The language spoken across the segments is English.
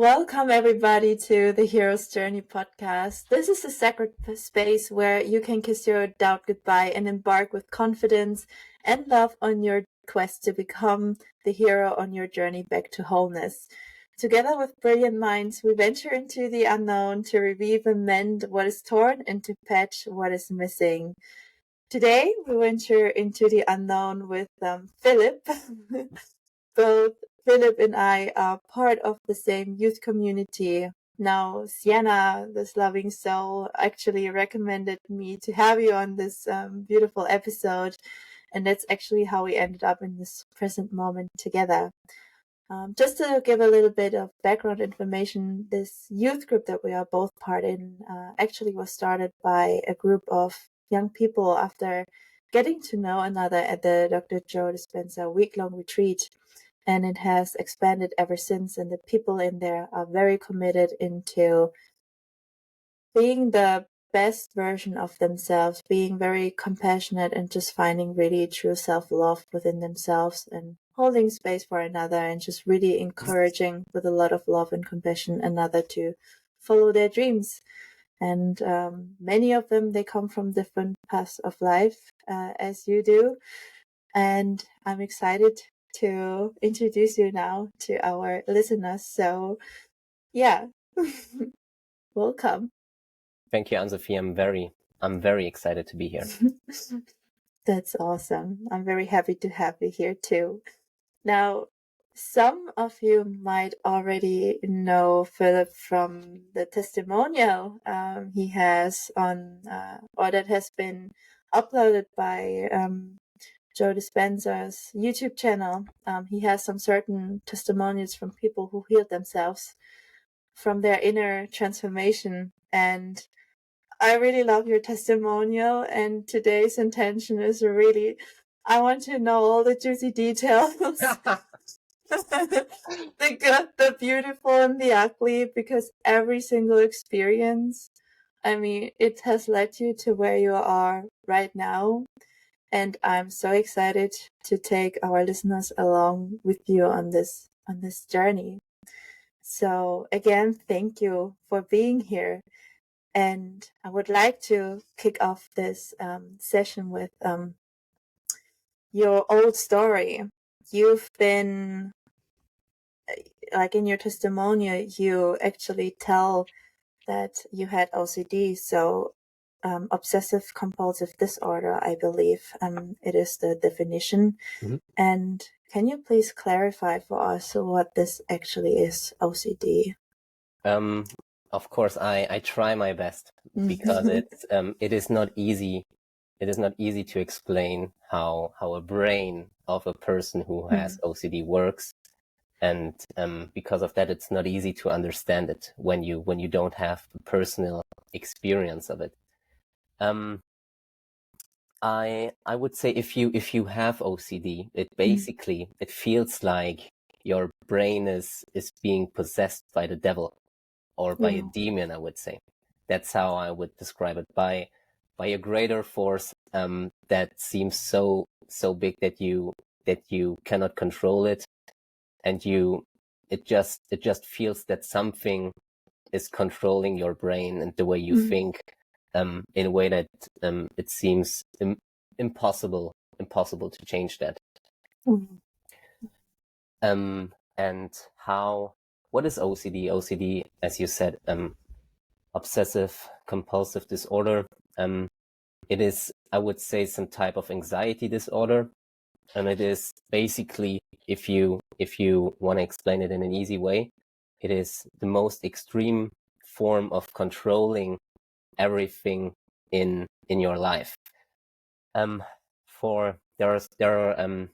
Welcome, everybody, to the Hero's Journey podcast. This is a sacred space where you can kiss your doubt goodbye and embark with confidence and love on your quest to become the hero on your journey back to wholeness. Together with brilliant minds, we venture into the unknown to revive and mend what is torn and to patch what is missing. Today, we venture into the unknown with Philip. Both Philip and I are part of the same youth community. Now, Sienna, this loving soul, actually recommended me to have you on this beautiful episode. And that's actually how we ended up in this present moment together. Just to give a little bit of background information, this youth group that we are both part in actually was started by a group of young people after getting to know another at the Dr. Joe Dispenza week-long retreat. And it has expanded ever since. And the people in there are very committed into being the best version of themselves, being very compassionate and just finding really true self-love within themselves and holding space for another and just really encouraging with a lot of love and compassion another to follow their dreams. And many of them, they come from different paths of life, as you do. And I'm excited to introduce you now to our listeners. So, yeah, welcome. Thank you, Anne-Sophie. I'm very excited to be here. That's awesome. I'm very happy to have you here too. Now, some of you might already know Philip from the testimonial he has on, or that has been uploaded by Joe Dispenza's YouTube channel. He has some certain testimonials from people who healed themselves from their inner transformation. And I really love your testimonial. And today's intention is really, I want to know all the juicy details. The good, the beautiful, and the ugly, because every single experience, I mean, it has led you to where you are right now. And I'm so excited to take our listeners along with you on this journey. So again, thank you for being here. And I would like to kick off this session with your old story. You've been, like in your testimonial, you actually tell that you had OCD. So obsessive compulsive disorder, I believe. It is the definition. Mm-hmm. And can you please clarify for us what this actually is, OCD? Of course, I try my best because it is not easy. It is not easy to explain how a brain of a person who has OCD works, and because of that, it's not easy to understand it when you don't have the personal experience of it. I would say if you have OCD, it basically it feels like your brain is being possessed by the devil or by a demon. I would say that's how I would describe it, by a greater force that seems so big that you cannot control it, and it just feels that something is controlling your brain and the way you think, in a way that it seems impossible to change that. And what is OCD? OCD, as you said, obsessive compulsive disorder. It is, I would say, some type of anxiety disorder, and it is basically, if you want to explain it in an easy way, it is the most extreme form of controlling everything in your life. There are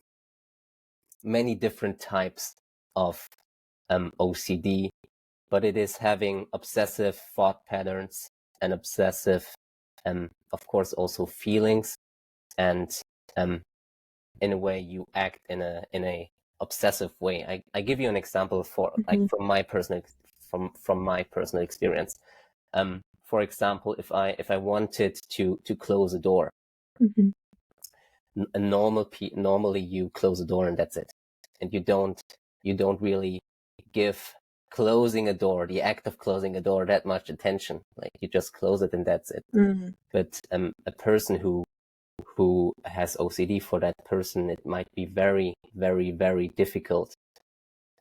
many different types of OCD, but it is having obsessive thought patterns and obsessive, of course, also feelings, and in a way you act in a obsessive way. I give you an example like from my personal experience. For example, if I wanted to close a door, normally you close the door and that's it, and you don't really give closing a door, the act of closing a door, that much attention. Like you just close it and that's it. But a person who has OCD, for that person, it might be very, very, very difficult,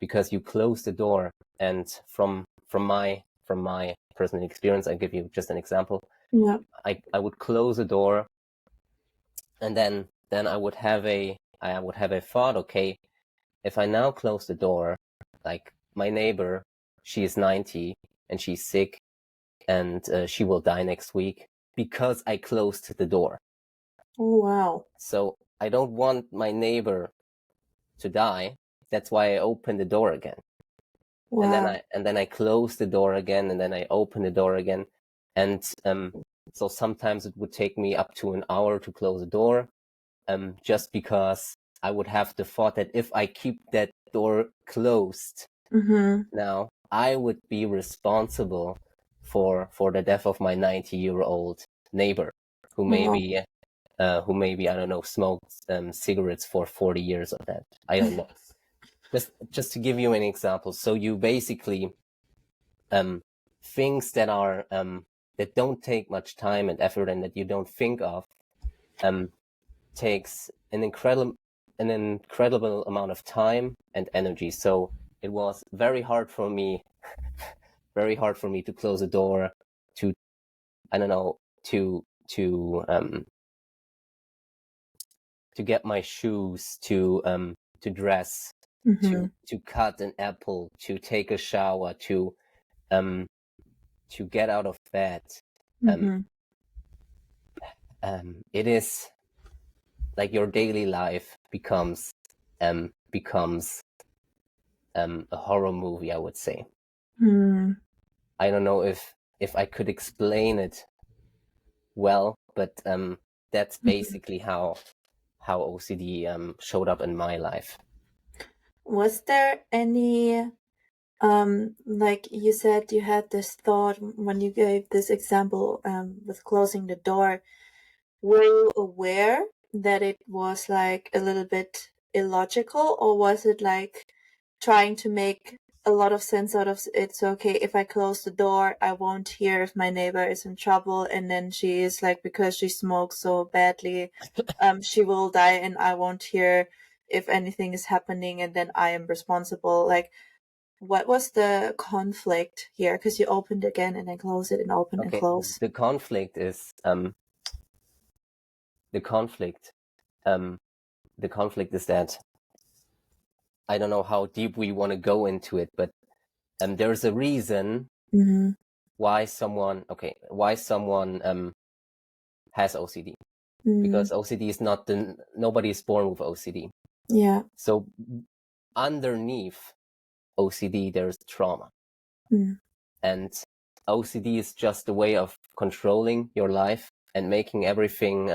because you close the door. And from my personal experience, I'll give you just an example. Yeah. I would close the door, and then I would have a thought, okay, if I now close the door, like my neighbor, she is 90 and she's sick, and she will die next week because I closed the door. Oh, wow. So I don't want my neighbor to die. That's why I open the door again. Wow. And then I close the door again, and then I open the door again. And so sometimes it would take me up to an hour to close the door, just because I would have the thought that if I keep that door closed, now I would be responsible for the death of my 90-year-old neighbor, who maybe I don't know, smoked cigarettes for 40 years of that. I don't know. Just to give you an example. So you basically things that are that don't take much time and effort, and that you don't think of, takes an incredible amount of time and energy. So it was very hard for me to close a door, to, I don't know, to get my shoes, to dress, to cut an apple, to take a shower, to get out of bed. It is like your daily life becomes a horror movie, I would say. I don't know if I could explain it well, but that's basically how OCD showed up in my life. Was there any, like you said, you had this thought when you gave this example with closing the door, were you aware that it was like a little bit illogical, or was it like trying to make a lot of sense out of it? So, okay, if I close the door, I won't hear if my neighbor is in trouble, and then she is like, because she smokes so badly, she will die, and I won't hear if anything is happening, and then I am responsible. Like, what was the conflict here? Because you opened again and then close it and open and close. The conflict is that, I don't know how deep we want to go into it, but there's a reason why someone has OCD. Because OCD is not nobody is born with OCD. Yeah. So underneath OCD, there's trauma. And OCD is just a way of controlling your life and making everything,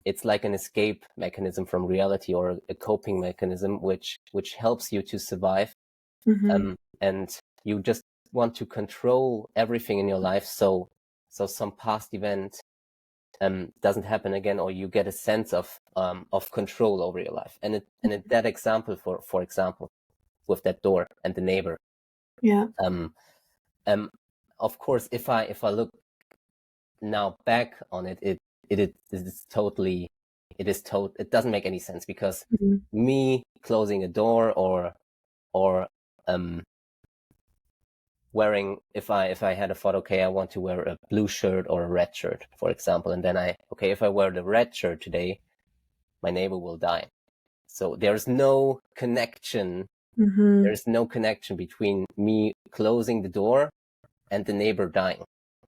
it's like an escape mechanism from reality, or a coping mechanism, which helps you to survive. And you just want to control everything in your life, so some past event doesn't happen again, or you get a sense of control over your life. And that example, for example, with that door and the neighbor. Yeah. Of course, if I look now back on it, it doesn't make any sense, because me closing a door, or wearing, if I had a thought, okay, I want to wear a blue shirt or a red shirt, for example, and then if I wear the red shirt today, my neighbor will die. So there's no connection. There's no connection between me closing the door and the neighbor dying.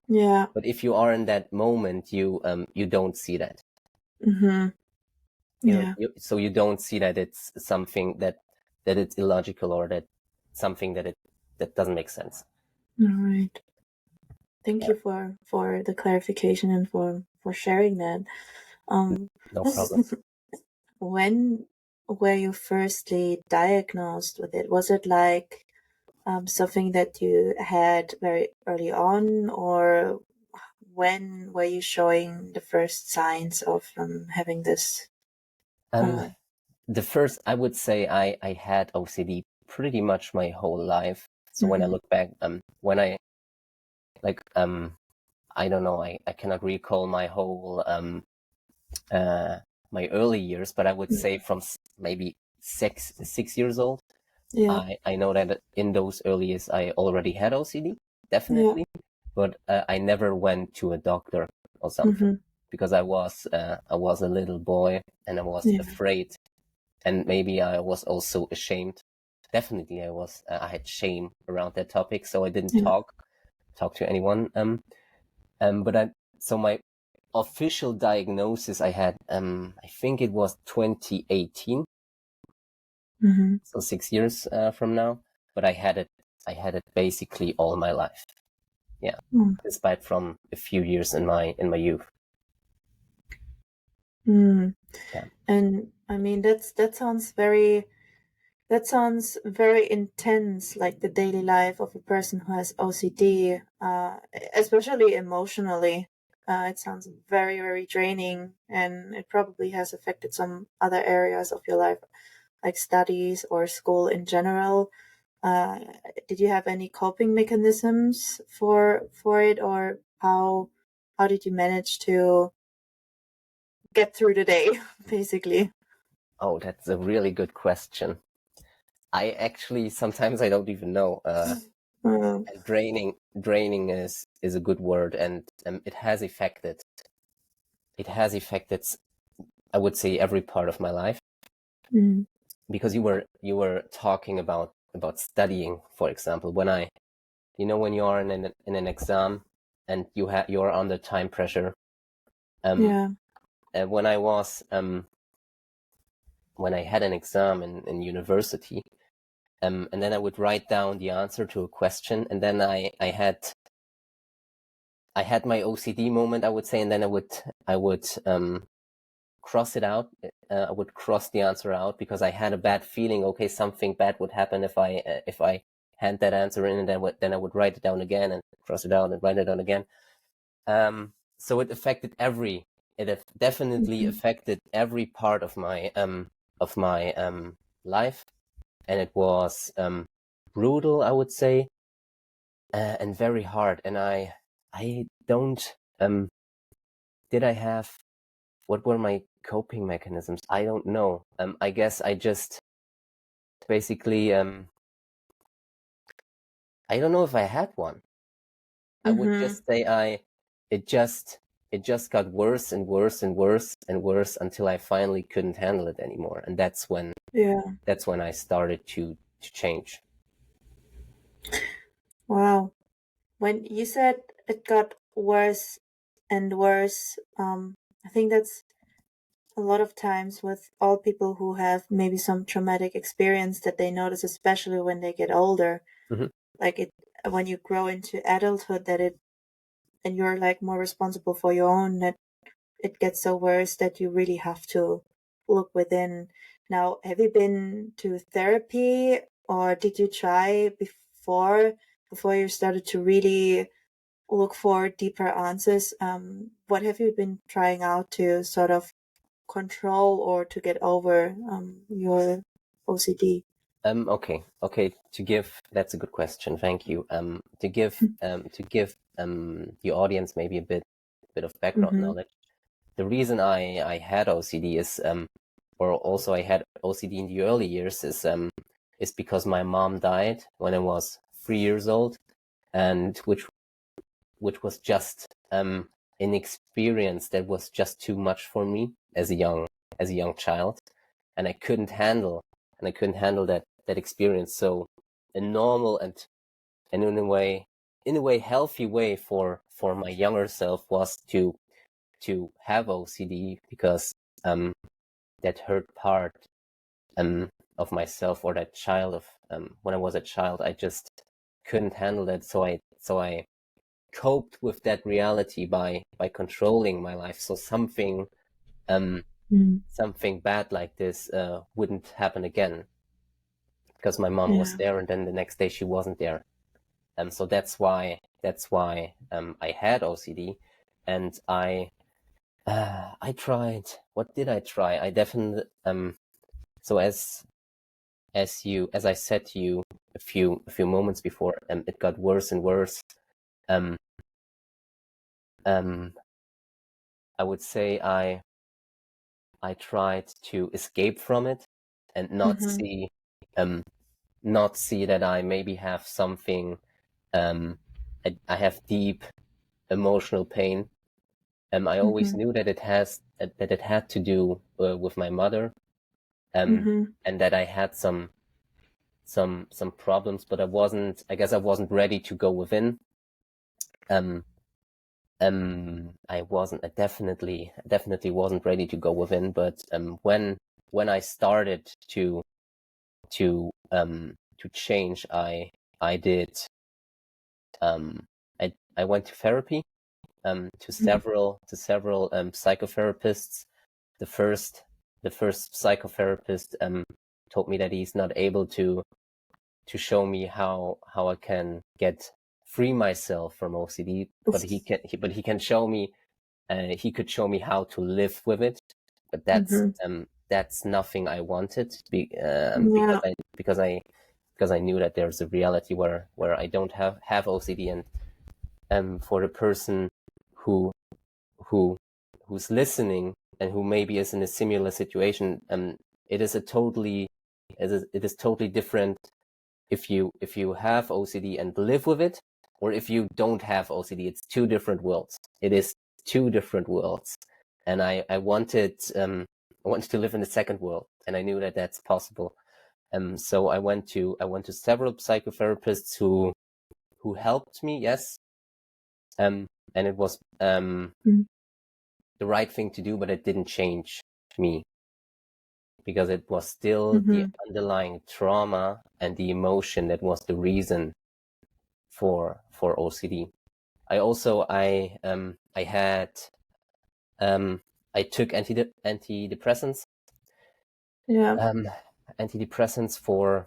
Yeah. But if you are in that moment, you don't see that. Yeah. So you don't see that it's something that it's illogical, or that something that doesn't make sense. All right. Thank you for the clarification and for sharing that. No problem. When were you firstly diagnosed with it? Was it like something that you had very early on, or when were you showing the first signs of having this? The first, I would say, I had OCD pretty much my whole life. So when I look back, when I like I don't know, I cannot recall my whole my early years, but I would say from maybe 6 years old. Yeah. I know that in those early years I already had OCD, definitely, but I never went to a doctor or something because I was a little boy and I was afraid, and maybe I was also ashamed. Definitely, I had shame around that topic, so I didn't talk to anyone. So my official diagnosis I had, I think it was 2018. So 6 years from now, but I had it basically all my life. Yeah, despite from a few years in my youth. Yeah. And I mean, that sounds very intense, like the daily life of a person who has OCD, especially emotionally. It sounds very, very draining, and it probably has affected some other areas of your life, like studies or school in general. Uh, did you have any coping mechanisms for it, or how did you manage to get through the day, basically? Oh, that's a really good question. I actually sometimes I don't even know. And draining is a good word, and it has affected. I would say every part of my life. Because you were talking about studying, for example. When you are in an exam and you're under time pressure. When I was when I had an exam in university, and then I would write down the answer to a question, and then I had my OCD moment, I would say, and then I would cross it out. I would cross the answer out because I had a bad feeling. Okay, something bad would happen if I hand that answer in, and then I would write it down again and cross it out and write it down again. So it affected definitely affected every part of my life, and it was brutal, I would say, and very hard. And I don't did I have what were my coping mechanisms? I don't know. I guess I just basically I don't know if I had one. I would just say it just got worse and worse and worse and worse until I finally couldn't handle it anymore, and that's when I started to change. Wow. When you said it got worse and worse, I think that's a lot of times with all people who have maybe some traumatic experience that they notice, especially when they get older. Like when you grow into adulthood, and you're like more responsible for your own, that it gets so worse that you really have to look within. Now, have you been to therapy, or did you try before you started to really look for deeper answers? What have you been trying out to sort of control or to get over your OCD? Okay. That's a good question. Thank you. To give the audience maybe a bit of background knowledge. The reason I had OCD is or also I had OCD in the early years is because my mom died when I was 3 years old, and which was just an experience that was just too much for me as a young child, and I couldn't handle that experience. So a normal and in a way healthy way for my younger self was to have OCD, because that hurt part of myself, or that child of when I was a child, I just couldn't handle that. So I coped with that reality by controlling my life, so something bad like this wouldn't happen again, because my mom was there, and then the next day she wasn't there. So that's why I had OCD, and I tried. What did I try? I definitely so as I said to you a few moments before, it got worse and worse. I would say I tried to escape from it and not see that I maybe have something. I have deep emotional pain. I always knew that it had to do with my mother, and that I had some problems, but I guess I wasn't ready to go within. I definitely wasn't ready to go within, but when I started to change, I did. I went to therapy, to several psychotherapists. The first psychotherapist told me that he's not able to show me how I can get free myself from OCD, but he can show me. He could show me how to live with it, but that's nothing I wanted, because I knew that there's a reality where I don't have OCD, and for the person who's listening and who maybe is in a similar situation, it is totally different if you have OCD and live with it, or if you don't have OCD. It's two different worlds. It is two different worlds, and I wanted to live in the second world, and I knew that that's possible. So I went to several psychotherapists who helped me. Yes, and it was the right thing to do, but it didn't change me, because it was still the underlying trauma and the emotion that was the reason for OCD. I also I took antidepressants. Antidepressants for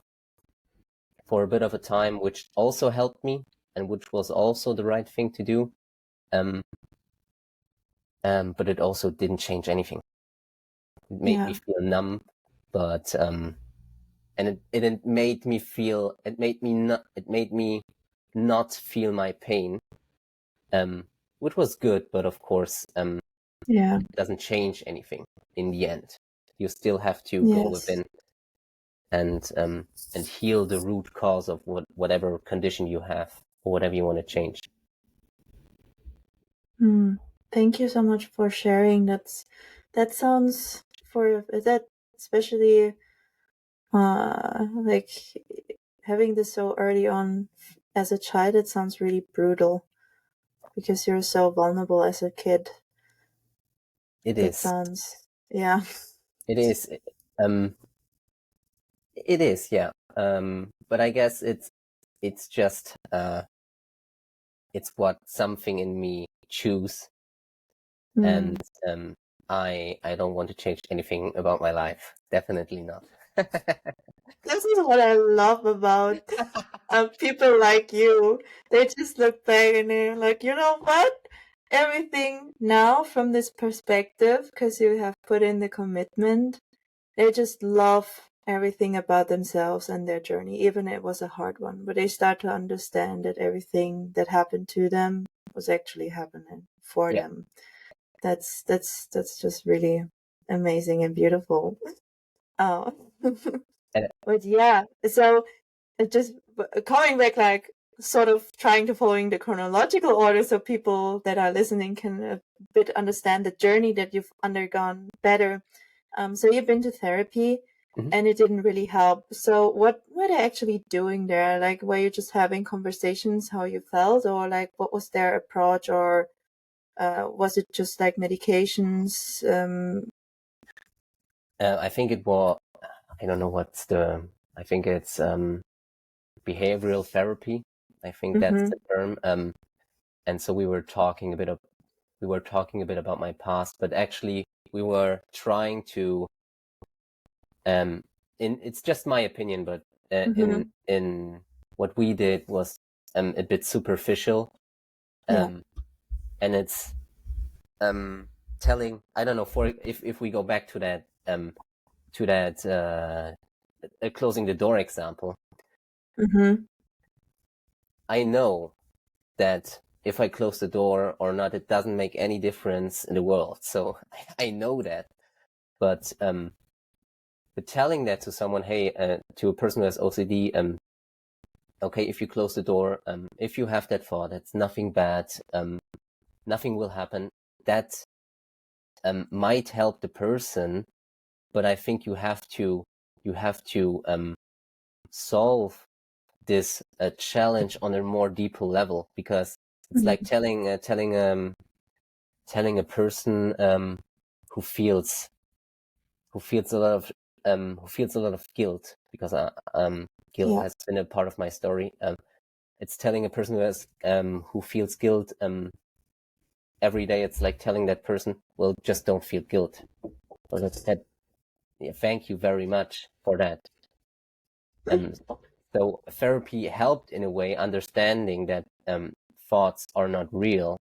a bit of a time, which also helped me, and which was also the right thing to do. But it also didn't change anything. It made me feel numb, but and it made me feel. It made me not feel my pain, which was good, but of course, it doesn't change anything in the end. You still have to go within and heal the root cause of whatever condition you have, or whatever you want to change. Thank you so much for sharing. That sounds, for that, especially like having this so early on as a child, it sounds really brutal, because you're so vulnerable as a kid. It That is. sounds, It is. It is, yeah. But I guess it's just it's what something in me choose, and I don't want to change anything about my life. Definitely not. This is what I love about people like you. They just look back and they're like, you know what? Everything now from this perspective, because you have put in the commitment, they just love everything about themselves and their journey, even if it was a hard one. But they start to understand that everything that happened to them was actually happening for them. That's just really amazing and beautiful. Oh. But yeah, so just coming back, like sort of trying to following the chronological order, so people that are listening can a bit understand the journey that you've undergone better. So you've been to therapy, and it didn't really help. So what were they actually doing there? Like, were you just having conversations how you felt, or like what was their approach, or was it just like medications? I think it was. I don't know what's the. I think it's behavioral therapy. I think that's the term. And so we were talking a bit about my past, but actually we were trying to. It's just my opinion, but in what we did was a bit superficial, and it's telling. I don't know. For if we go back to that a closing the door example. Mm-hmm. I know that if I close the door or not, it doesn't make any difference in the world. So I know that, but telling that to someone, hey, to a person who has OCD, okay, if you close the door, if you have that thought, it's nothing bad, nothing will happen. That might help the person, but I think you have to solve this challenge on a more deeper level, because it's like telling a person who feels a lot of guilt, because guilt has been a part of my story. It's telling a person who feels guilt every day. It's like telling that person, well, just don't feel guilt. So that. Yeah, thank you very much for that. So therapy helped in a way, understanding that thoughts are not real,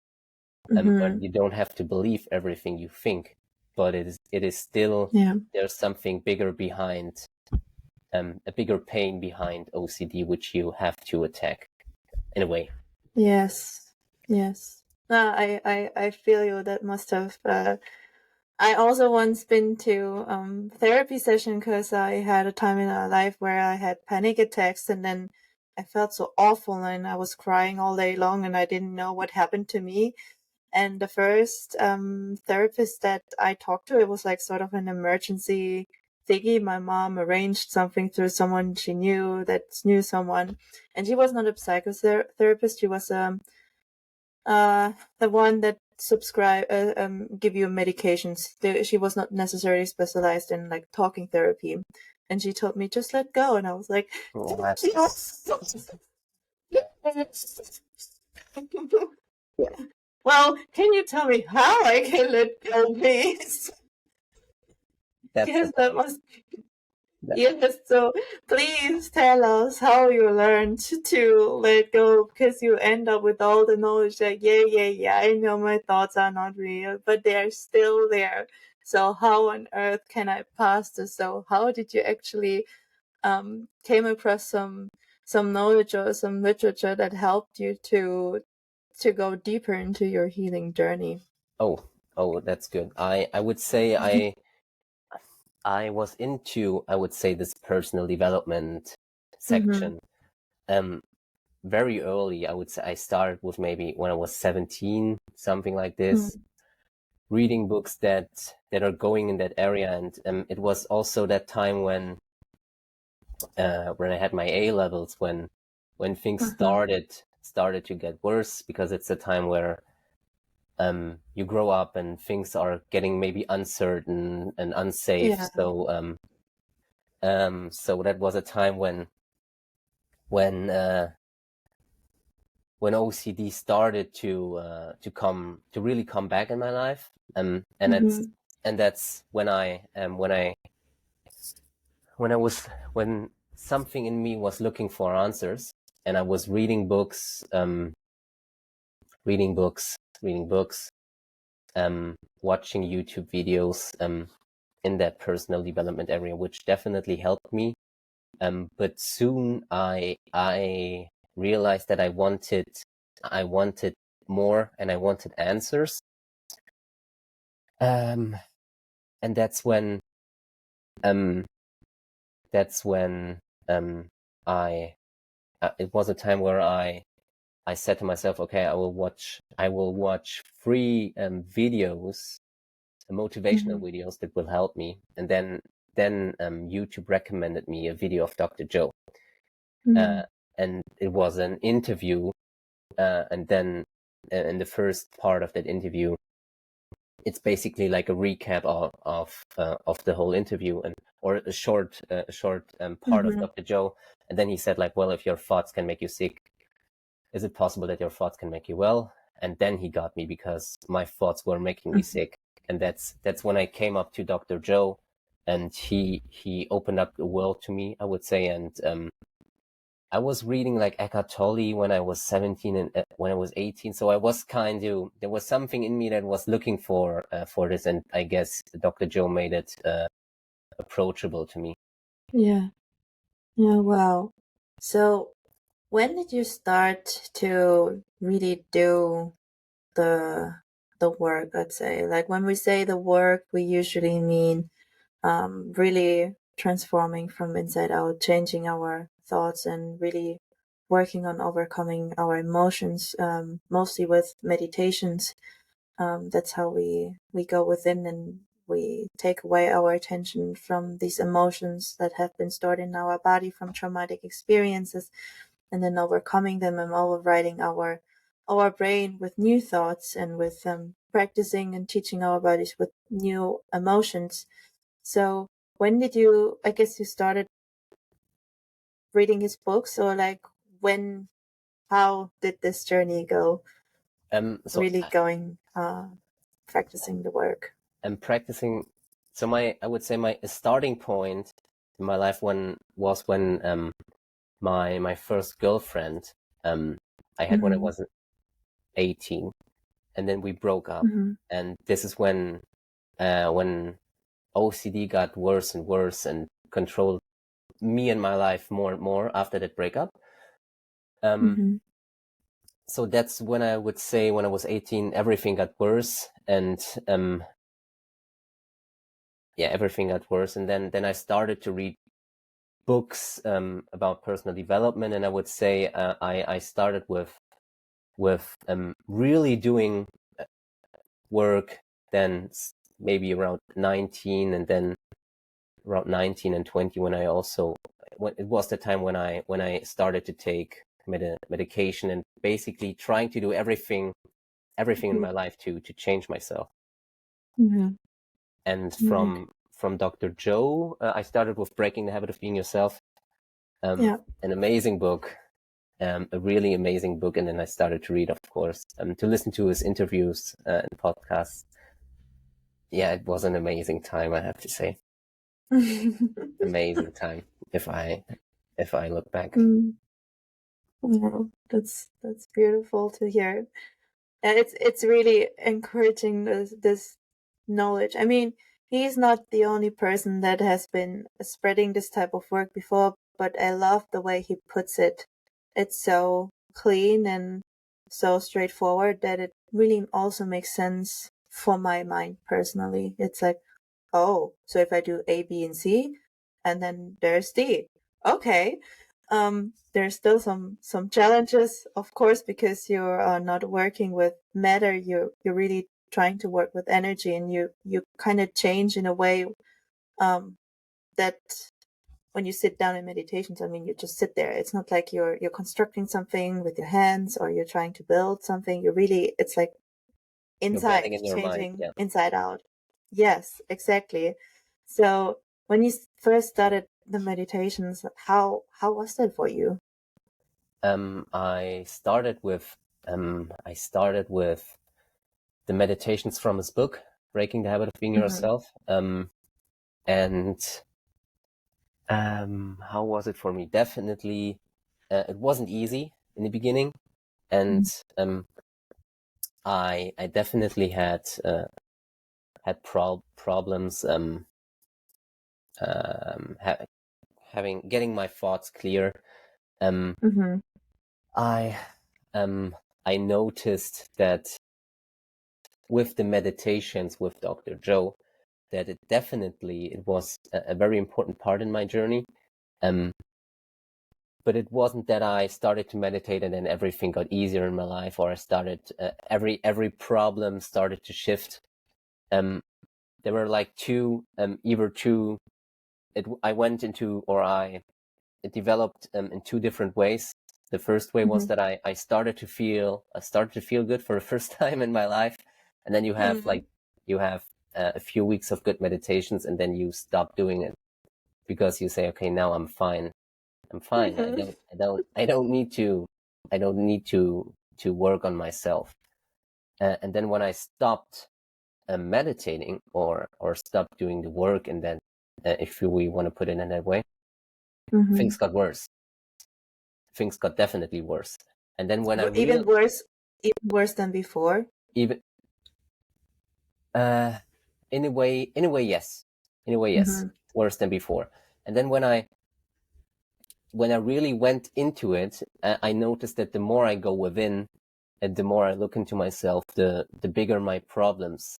but you don't have to believe everything you think. But it is still, there's something bigger behind, a bigger pain behind OCD, which you have to attack in a way. Yes. I feel you. That must have. I also once been to therapy session because I had a time in my life where I had panic attacks, and then I felt so awful and I was crying all day long and I didn't know what happened to me. And the first therapist that I talked to, it was like sort of an emergency thingy. My mom arranged something through someone she knew that knew someone, and she was not a psychotherapist. She was the one that give you medications. She was not necessarily specialized in like talking therapy, and she told me just let go, and I was like, well, can you tell me how I can let go, please? Yes, that must. Yes, so please tell us how you learned to let go, because you end up with all the knowledge that, yeah, I know my thoughts are not real, but they're still there. So how on earth can I pass this? So how did you actually came across some knowledge or some literature that helped you to go deeper into your healing journey? Oh, that's good. I would say I was into, I would say, this personal development section very early. I would say I started with maybe when I was 17, something like this, reading books that are going in that area. And it was also that time when I had my A levels, when things started to get worse, because it's a time where you grow up and things are getting maybe uncertain and unsafe. So that was a time when OCD started to really come back in my life, and that's when when something in me was looking for answers, and I was reading books, watching YouTube videos in that personal development area, which definitely helped me. But soon I realized that I wanted more, and I wanted answers. And that's when it was a time where I said to myself, okay, I will watch free videos, motivational videos that will help me. And then YouTube recommended me a video of Dr. Joe. And it was an interview, and then in the first part of that interview, it's basically like a recap of the whole interview, or a short part of Dr. Joe. And then he said, like, well, if your thoughts can make you sick, is it possible that your thoughts can make you well? And then he got me, because my thoughts were making me sick. And that's when I came up to Dr. Joe, and he opened up the world to me, I would say. And I was reading like Eckhart Tolle when I was 17 and when I was 18. So I was there was something in me that was looking for this. And I guess Dr. Joe made it approachable to me. Yeah. Yeah, wow. So when did you start to really do the work, let's say? Like when we say the work, we usually mean really transforming from inside out, changing our thoughts and really working on overcoming our emotions, mostly with meditations. That's how we go within and we take away our attention from these emotions that have been stored in our body from traumatic experiences, and then overcoming them and overriding our brain with new thoughts and with practicing and teaching our bodies with new emotions. So when did you, I guess you started reading his books, or like when, how did this journey go, So really going, practicing the work? I'm practicing. So I would say my starting point in my life when my first girlfriend I had when I Mm-hmm. was 18, and then we broke up, Mm-hmm. and this is when OCD got worse and worse and controlled me and my life more and more after that breakup. Mm-hmm. So that's when I would say when I was 18, everything got worse, and yeah, everything got worse. And then I started to read books about personal development, and I would say I started with really doing work then maybe around 19, and then around 19 and 20 when I also it was the time when I started to take medication and basically trying to do everything in my life to change myself. Mm-hmm. And Right. from Dr. Joe, I started with Breaking the Habit of Being Yourself, Yeah. an amazing book, a really amazing book. And then I started to read, of course, to listen to his interviews and podcasts. Yeah, it was an amazing time, I have to say. Amazing time if I look back. Mm. Wow, that's beautiful to hear. And it's really encouraging this knowledge. I mean, he's not the only person that has been spreading this type of work before, but I love the way he puts it. It's so clean and so straightforward that it really also makes sense for my mind personally. It's like, oh, so if I do A, B, and C, and then there's D. Okay. There's still some challenges, of course, because you're not working with matter. You're really trying to work with energy, and you kind of change in a way that when you sit down in meditations, I mean, you just sit there. It's not like you're constructing something with your hands or you're trying to build something. You're really, it's like You're inside, building in your mind, changing yeah. inside out. Yes, exactly. So when you first started the meditations, how was that for you? I started with the meditations from his book, Breaking the Habit of Being Mm-hmm. Yourself. And how was it for me? Definitely, it wasn't easy in the beginning, and I definitely had problems getting my thoughts clear. Um, Mm-hmm. I I noticed that with the meditations with Dr. Joe, that it was a very important part in my journey. But it wasn't that I started to meditate and then everything got easier in my life, or I started every problem started to shift. There were like either two. I went into, or it developed in two different ways. The first way was Mm-hmm. that I started to feel good for the first time in my life, and then Mm-hmm. you have a few weeks of good meditations, and then you stop doing it because you say, okay, now I'm fine. I'm fine. Mm-hmm. I don't need to work on myself. And then when I stopped meditating, or stopped doing the work, and then if we want to put it in that way, Mm-hmm. things got worse. Things got definitely worse. And then when I Even real worse, even worse than before. even uh in a way, yes, Mm-hmm. worse than before. And then when I really went into it, I noticed that the more I go within and the more I look into myself, the bigger my problems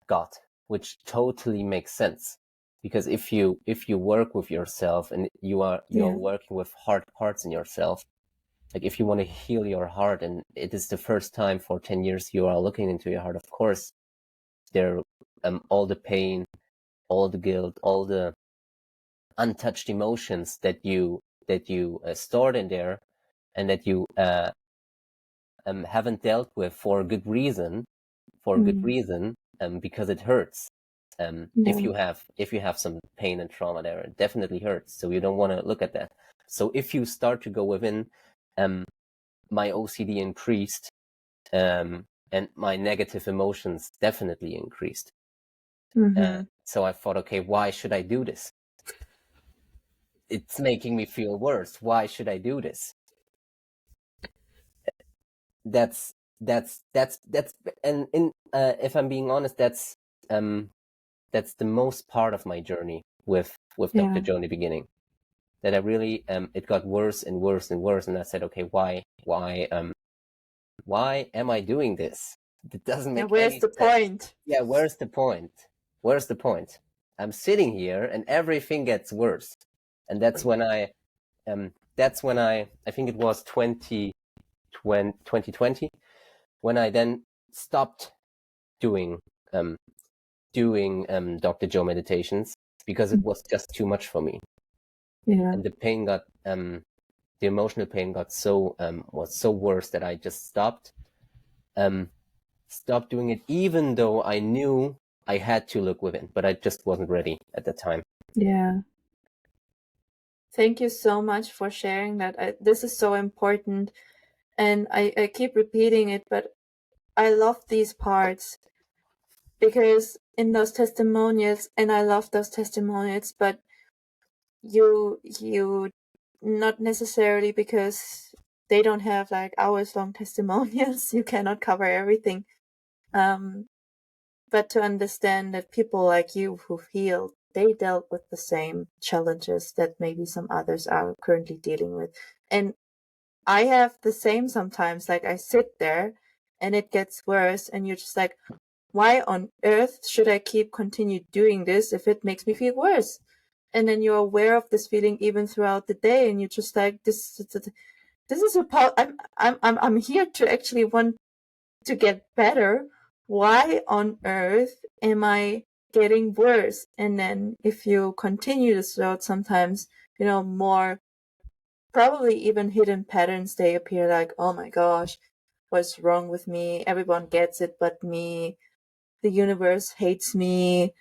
got, which totally makes sense. Because if you work with yourself and you're working with hard parts in yourself, like if you want to heal your heart and it is the first time for 10 years you are looking into your heart, of course, there all the pain, all the guilt, all the untouched emotions that you stored in there and that you haven't dealt with for a good reason, because it hurts. If you have some pain and trauma there, it definitely hurts. So you don't want to look at that. So if you start to go within, my OCD increased, and my negative emotions definitely increased. So I thought, okay, why should I do this? It's making me feel worse. Why should I do this? That's and if I'm being honest, that's the most part of my journey with Dr. Joe in the beginning. That I really it got worse and worse and worse, and I said, okay, why am I doing this? It doesn't make any sense. Point? Yeah, where's the point? Where's the point? I'm sitting here and everything gets worse. And that's when I think it was 2020, when I then stopped doing Dr. Joe meditations because it was just too much for me. And the pain got the emotional pain got was so worse that I just stopped doing it, even though I knew I had to look within, but I just wasn't ready at the time. Yeah. Thank you so much for sharing that. This is so important, and I keep repeating it, but I love these parts because in those testimonials, and I love those testimonials, but you not necessarily because they don't have like hours-long testimonials, you cannot cover everything. But to understand that people like you who've healed, they dealt with the same challenges that maybe some others are currently dealing with. And I have the same sometimes, like I sit there and it gets worse and you're just like, why on earth should I continue doing this if it makes me feel worse? And then you're aware of this feeling even throughout the day, and you're just like, this is I'm here to actually want to get better. Why on earth am I getting worse? And then if you continue this route, sometimes, more probably even hidden patterns, they appear like, oh my gosh, what's wrong with me? Everyone gets it but me. The universe hates me.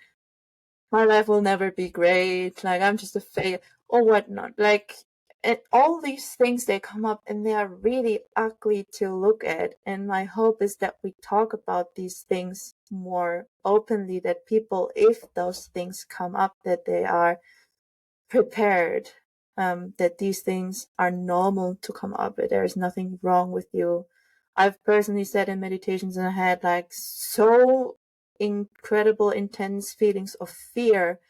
My life will never be great. Like, I'm just a failure or whatnot. Like, and all these things, they come up and they are really ugly to look at. And my hope is that we talk about these things more openly, that people, if those things come up, that they are prepared, that these things are normal to come up. There is nothing wrong with you. I've personally said in meditations, and I had like so incredible intense feelings of fear,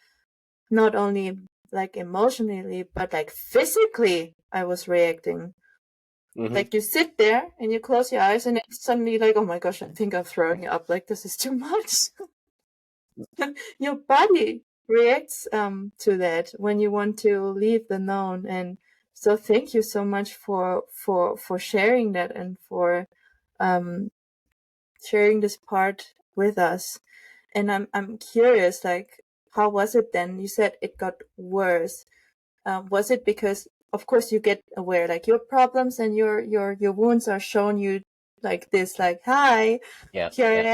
not only like emotionally, but like physically I was reacting. Like you sit there and you close your eyes and it's suddenly like, oh my gosh, I think I'm throwing up. Like, this is too much. Your body reacts to that when you want to leave the known. And so thank you so much for sharing that and for sharing this part with us. And I'm curious, like, how was it then? You said it got worse. Was it because, of course, you get aware, like your problems and your wounds are shown you like this, like, hi, here I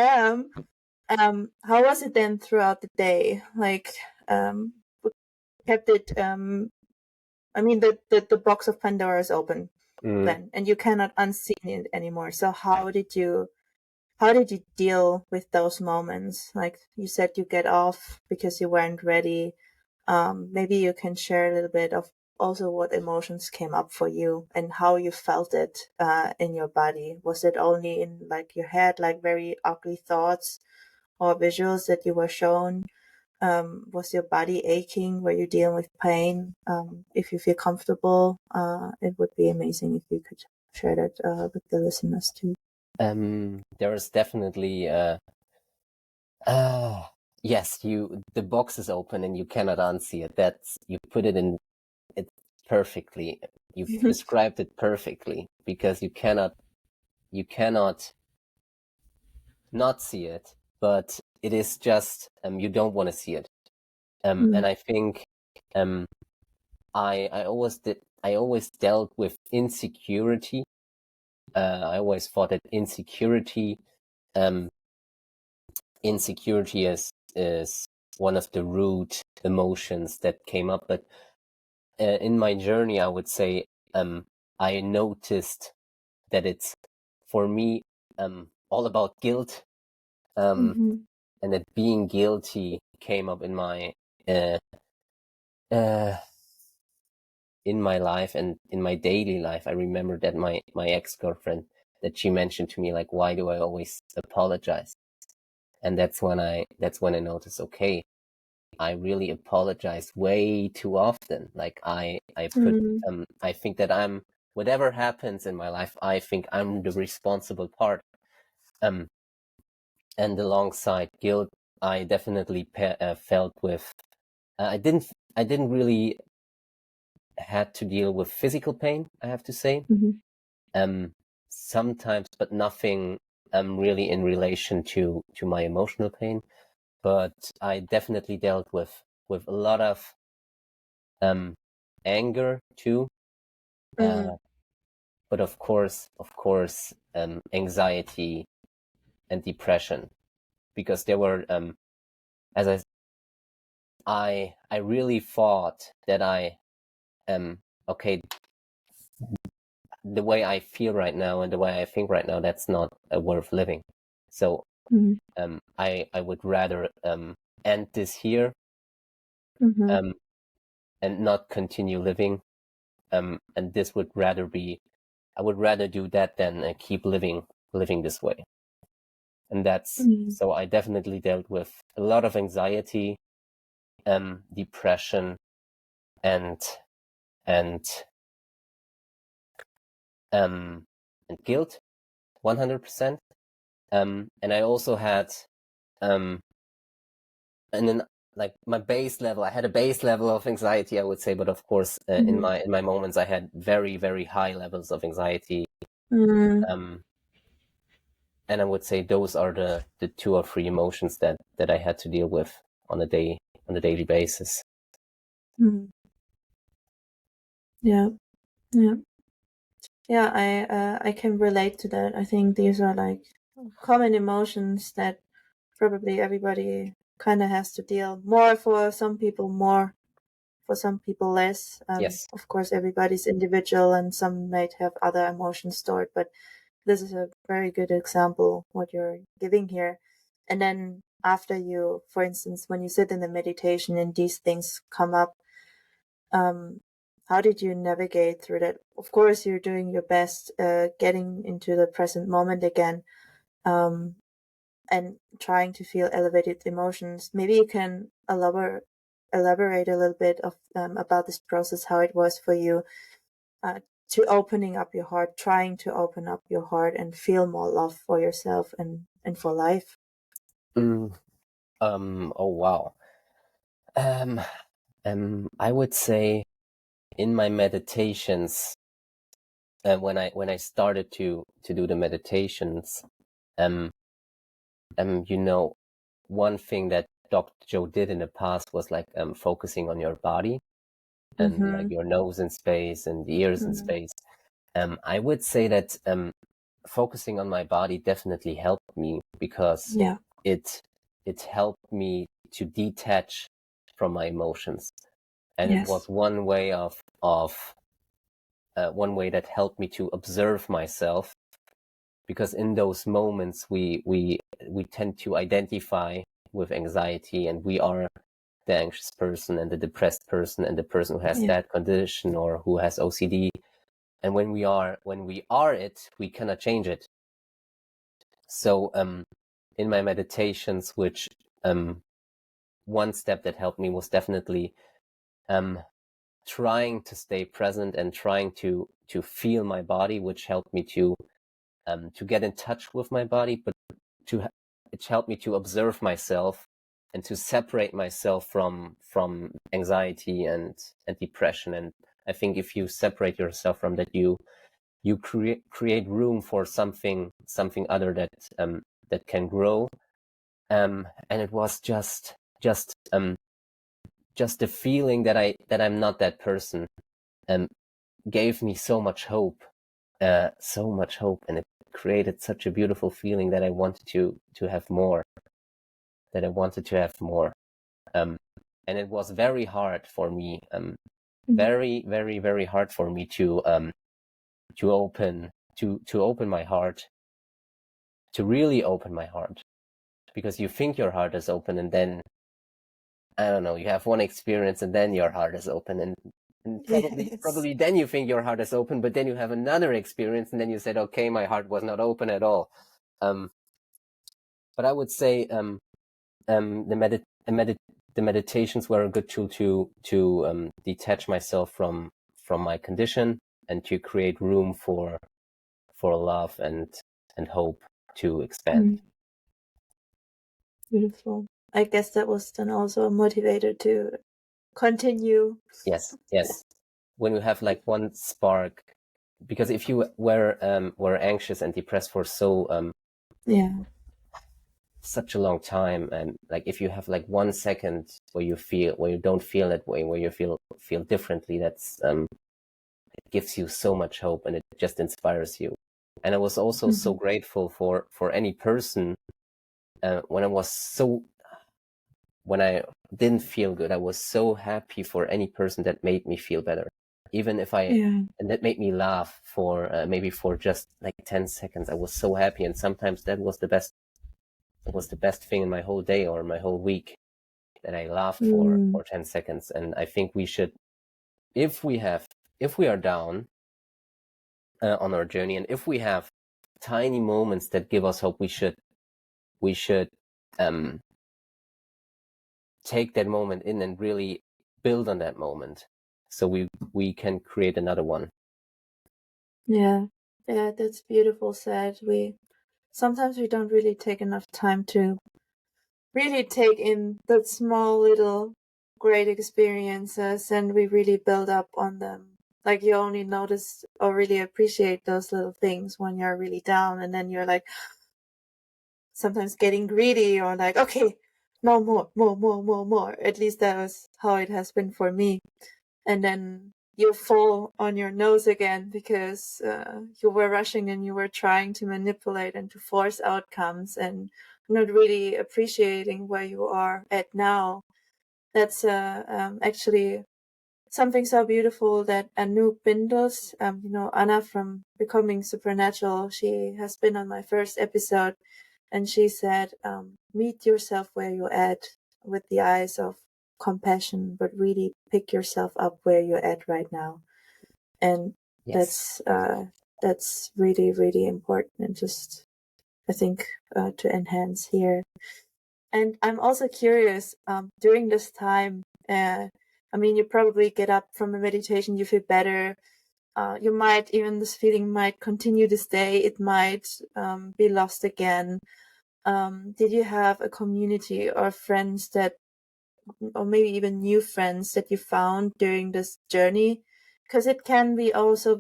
am. How was it then throughout the day? Like, kept it, I mean, the box of Pandora is open then, and you cannot unseen it anymore. So how did you deal with those moments? Like you said, you get off because you weren't ready. Maybe you can share a little bit of also what emotions came up for you and how you felt it in your body. Was it only in like your head, like very ugly thoughts or visuals that you were shown? Was your body aching? Were you dealing with pain? If you feel comfortable, it would be amazing if you could share that with the listeners too. There is definitely yes, the box is open and you cannot unsee it. That's, you put it in it perfectly. You've described it perfectly, because you cannot not see it, but it is just you don't want to see it. And I think I always dealt with insecurity. I always thought that insecurity is one of the root emotions that came up. But in my journey, I would say I noticed that it's, for me, all about guilt, and that being guilty came up in my life and in my daily life. I remember that my ex-girlfriend, that she mentioned to me, like, why do I always apologize? And that's when I noticed, okay, I really apologize way too often. Like I think that whatever happens in my life, I think I'm the responsible part. And alongside guilt, I definitely felt with, I didn't really had to deal with physical pain, I have to say. Sometimes, but nothing really in relation to my emotional pain. But I definitely dealt with a lot of anger too. But of course, anxiety and depression, because there were, as I really thought that I okay, the way I feel right now and the way I think right now, that's not worth living. So I would rather end this here, and not continue living. And this would rather be, I would rather do that than keep living this way. And that's, so I definitely dealt with a lot of anxiety, depression, and guilt, 100%. And I also had, and then, like, my base level, I had a base level of anxiety, I would say, but of course, in my moments, I had very, very high levels of anxiety. And I would say those are the 2 or 3 emotions that I had to deal with on a daily basis. Yeah. I can relate to that. I think these are like common emotions that probably everybody kind of has to deal more, for some people more, for some people less. Yes. Of course, everybody's individual, and some might have other emotions stored, but this is a very good example what you're giving here. And then after you, for instance, when you sit in the meditation and these things come up, how did you navigate through that? Of course, you're doing your best, getting into the present moment again, and trying to feel elevated emotions. Maybe you can elaborate a little bit of about this process, how it was for you, to opening up your heart, trying to open up your heart and feel more love for yourself and for life. Oh wow. I would say in my meditations, when I started to do the meditations, one thing that Dr. Joe did in the past was like focusing on your body and like your nose in space and the ears in space. I would say that focusing on my body definitely helped me, because it helped me to detach from my emotions. And it was one way one way that helped me to observe myself, because in those moments we tend to identify with anxiety, and we are the anxious person and the depressed person and the person who has that condition or who has OCD. And when we are it, we cannot change it. So in my meditations, which one step that helped me was definitely trying to stay present and trying to feel my body, which helped me to get in touch with my body, but it helped me to observe myself and to separate myself from anxiety and depression. And I think if you separate yourself from that, you create room for something other that can grow. And it was just the feeling that I'm not that person, gave me so much hope, and it created such a beautiful feeling that I wanted to have more. And it was very hard for me, very, very, very hard for me to open my heart, to really open my heart, because you think your heart is open, and then, I don't know, you have one experience and then your heart is open, and probably then you think your heart is open, but then you have another experience and then you said, okay, my heart was not open at all. But I would say the meditations were a good tool to detach myself from my condition and to create room for love and hope to expand. Beautiful. I guess that was then also a motivator to continue. Yes. When you have like one spark, because if you were anxious and depressed for such a long time, and like if you have like 1 second where you don't feel that way, where you feel differently, that's it gives you so much hope, and it just inspires you. And I was also so grateful for any person when I didn't feel good. I was so happy for any person that made me feel better, even if and that made me laugh for maybe for just like 10 seconds. I was so happy, and sometimes that was the best. It was the best thing in my whole day or my whole week, that I laughed for 10 seconds. And I think we should, if we are down on our journey, and if we have tiny moments that give us hope, we should take that moment in and really build on that moment, so we can create another one. Yeah, that's beautiful said. Sometimes we don't really take enough time to really take in the small little great experiences, and we really build up on them. Like, you only notice or really appreciate those little things when you're really down, and then you're like sometimes getting greedy, or like, okay, no, more. At least that was how it has been for me. And then you fall on your nose again because you were rushing and you were trying to manipulate and to force outcomes and not really appreciating where you are at now. That's actually something so beautiful that Anouk Bindels, Anna from Becoming Supernatural, she has been on my first episode, and she said, meet yourself where you're at with the eyes of compassion, but really pick yourself up where you're at right now. And Yes. that's really, really important, and just, I think, to enhance here. And I'm also curious, during this time, you probably get up from a meditation, you feel better. You might, even this feeling might continue to stay. It might be lost again. Did you have a community or friends or maybe even new friends that you found during this journey? Because it can be also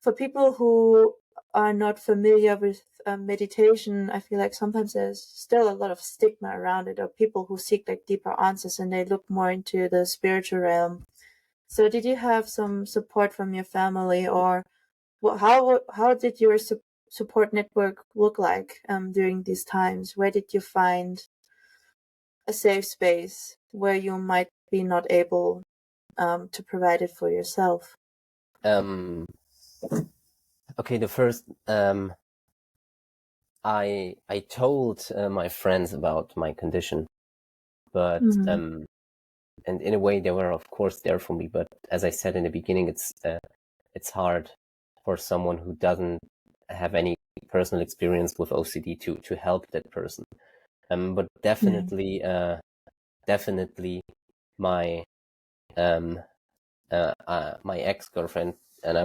for people who are not familiar with meditation, I feel like sometimes there's still a lot of stigma around it, or people who seek like deeper answers and they look more into the spiritual realm. So did you have some support from your family, or how did your support network look like during these times? Where did you find a safe space where you might be not able to provide it for yourself? Okay, the first, I told my friends about my condition, but and in a way they were of course there for me. But as I said in the beginning, it's hard for someone who doesn't have any personal experience with OCD to help that person. But definitely definitely my my ex-girlfriend, and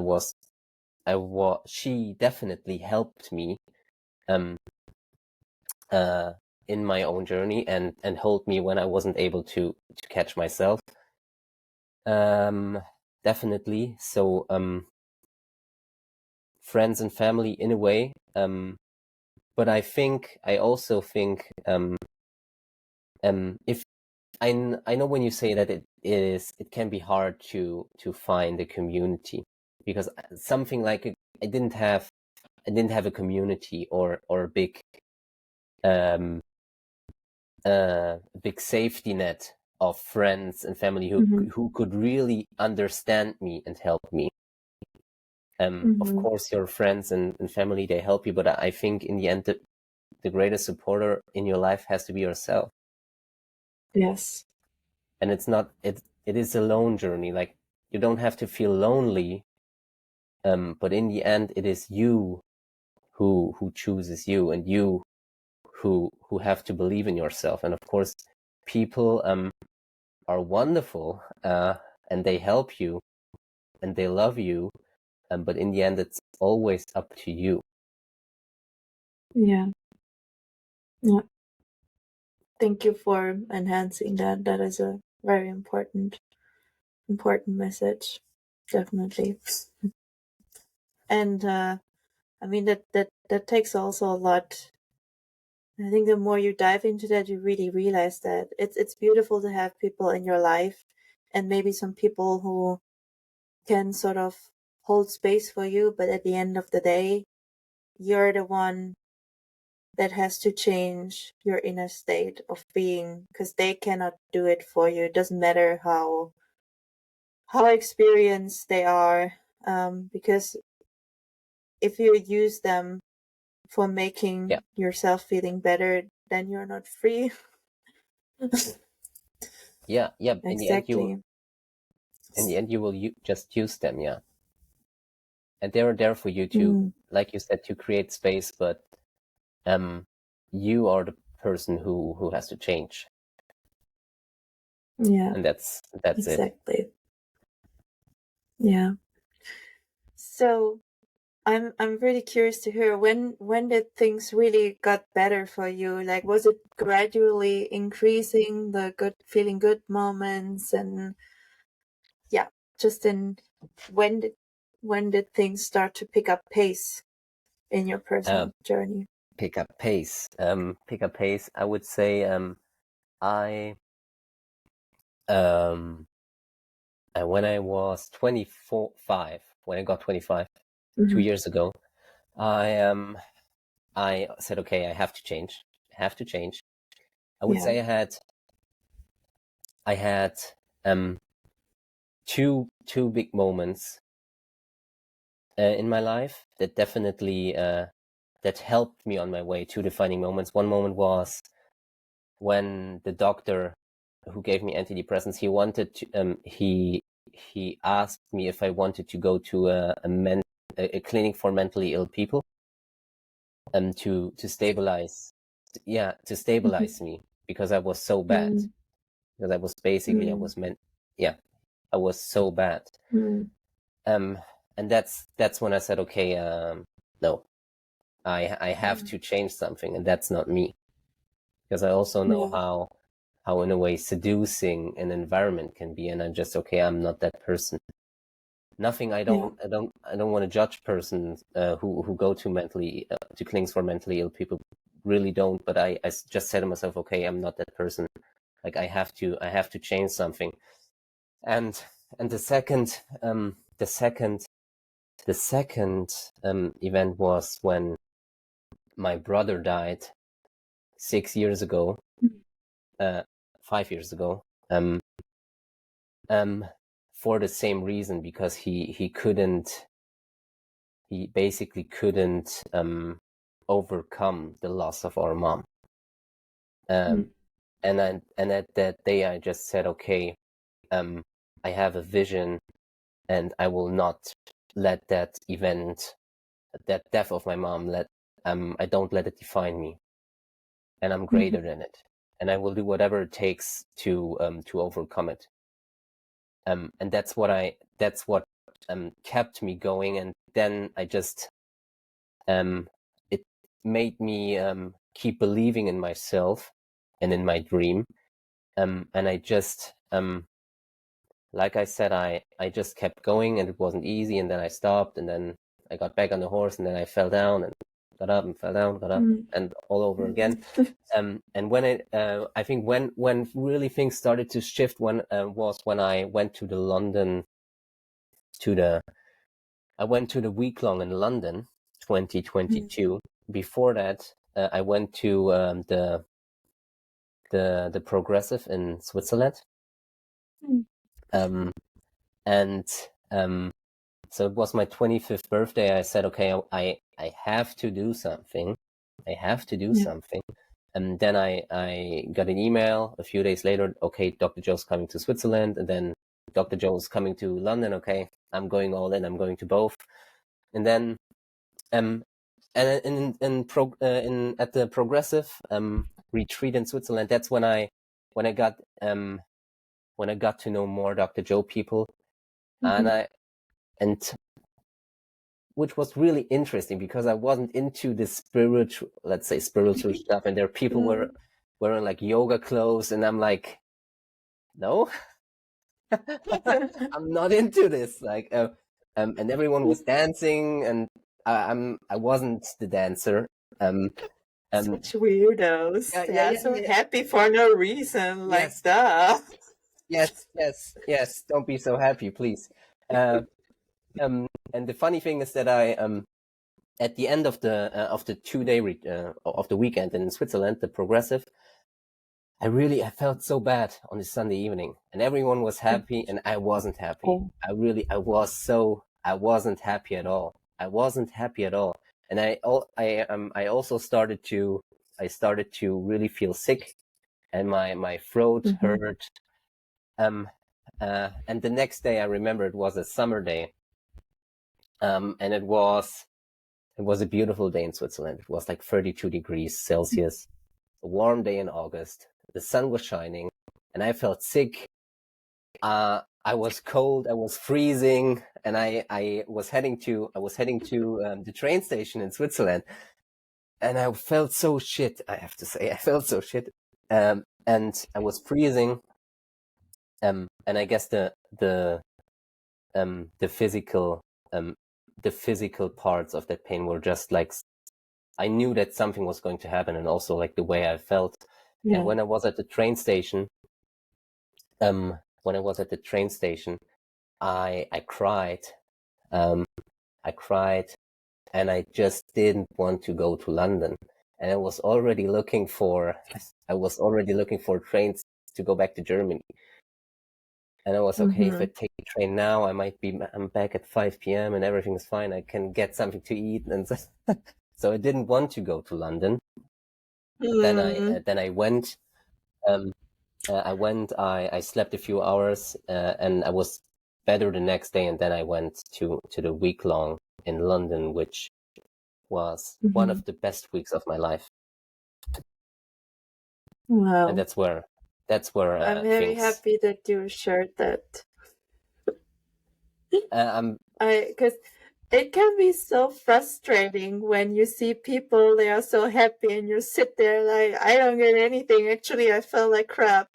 she definitely helped me in my own journey and hold me when I wasn't able to catch myself. Definitely. So friends and family in a way, but I also think if I know when you say that it can be hard to find a community, because something like I didn't have a community or a big safety net of friends and family who could really understand me and help me. Of course, your friends and family, they help you, but I think in the end, the greatest supporter in your life has to be yourself. Yes. And it's not, it is a lone journey. Like, you don't have to feel lonely, but in the end, it is you who chooses you, and you who have to believe in yourself. And of course, people are wonderful, and they help you and they love you, but in the end, it's always up to you. Yeah. Yeah. Thank you for enhancing that. That is a very important message. Definitely. And I mean that takes also a lot. I think the more you dive into that, you really realize that it's beautiful to have people in your life, and maybe some people who can sort of hold space for you, but at the end of the day, you're the one that has to change your inner state of being, because they cannot do it for you. It doesn't matter how experienced they are, because if you use them for making yourself feeling better, then you're not free. Yeah. Exactly. In the end, you will just use them. Yeah. And they're there for you to, like you said, to create space, but you are the person who has to change. Yeah. And that's Exactly. it. Yeah. So I'm really curious to hear when did things really got better for you? Like, was it gradually increasing the feeling good moments, and yeah, just in when did things start to pick up pace in your personal journey? Pick up pace. I would say when I was 25, when I got 25, 2 years ago, I said, okay, I have to change. I would say I had two big moments in my life that definitely that helped me on my way, two defining moments. One moment was when the doctor who gave me antidepressants, he wanted to he asked me if I wanted to go to a clinic for mentally ill people, to stabilize me, because I was so bad. Because I was basically I was so bad. And that's when I said, okay, no, I have to change something, and that's not me. Because I also know how in a way seducing an environment can be, and I'm just, okay, I'm not that person. Nothing. I don't want to judge persons who go to clinics for mentally ill people. Really don't. But I just said to myself, okay, I'm not that person. Like, I have to change something. And the second event was when my brother died 6 years ago, 5 years ago, for the same reason, because he basically couldn't overcome the loss of our mom. And at that day, I just said, okay, I have a vision, and I will not let that event, that death of my mom, I don't let it define me, and I'm greater than it. and I will do whatever it takes to overcome it. And that's what kept me going. And then I just it made me keep believing in myself and in my dream. And I just like I said, I just kept going, and it wasn't easy. And then I stopped, and then I got back on the horse, and then I fell down and got up and fell down, got up, and all over again. And when I think when really things started to shift was when I went to London, I went to the week long in London, 2022. Before that, I went to the Progressive in Switzerland. And so it was my 25th birthday. I said, okay, I have to do something. I have to do something. And then I got an email a few days later. Okay, Dr. Joe's coming to Switzerland, and then Dr. Joe's coming to London. Okay, I'm going all in. I'm going to both. And then and at the Progressive retreat in Switzerland, that's when I got to know more Dr. Joe people, and which was really interesting because I wasn't into the spiritual stuff, and there people were wearing like yoga clothes, and I'm like, no, I'm not into this. Like, and everyone was dancing, and I wasn't the dancer. Such weirdos. So happy for no reason. Like, duh. Yes. Don't be so happy, please. And the funny thing is that I at the end of the 2-day of the weekend in Switzerland, the Progressive, I felt so bad on the Sunday evening, and everyone was happy, and I wasn't happy. I wasn't happy at all. I wasn't happy at all, and I also started to really feel sick, and my throat hurt. And the next day, I remember it was a summer day, and it was a beautiful day in Switzerland. It was like 32 degrees Celsius, a warm day in August. The sun was shining, and I felt sick. I was cold. I was freezing, and I was heading to the train station in Switzerland, and I felt so shit. I have to say, I felt so shit, and I was freezing. And I guess the physical parts of that pain were just like, I knew that something was going to happen, and also like the way I felt. And when I was at the train station, I cried. I cried, and I just didn't want to go to London. And I was already looking for trains to go back to Germany. And I was okay, if I take the train now, I'm back at 5 p.m. and everything is fine. I can get something to eat, and so I didn't want to go to London. Then I went. I slept a few hours, and I was better the next day. And then I went to the week long in London, which was one of the best weeks of my life. Wow. And that's where I'm very happy that you shared that. Because it can be so frustrating when you see people, they are so happy, and you sit there like, I don't get anything. Actually, I felt like crap.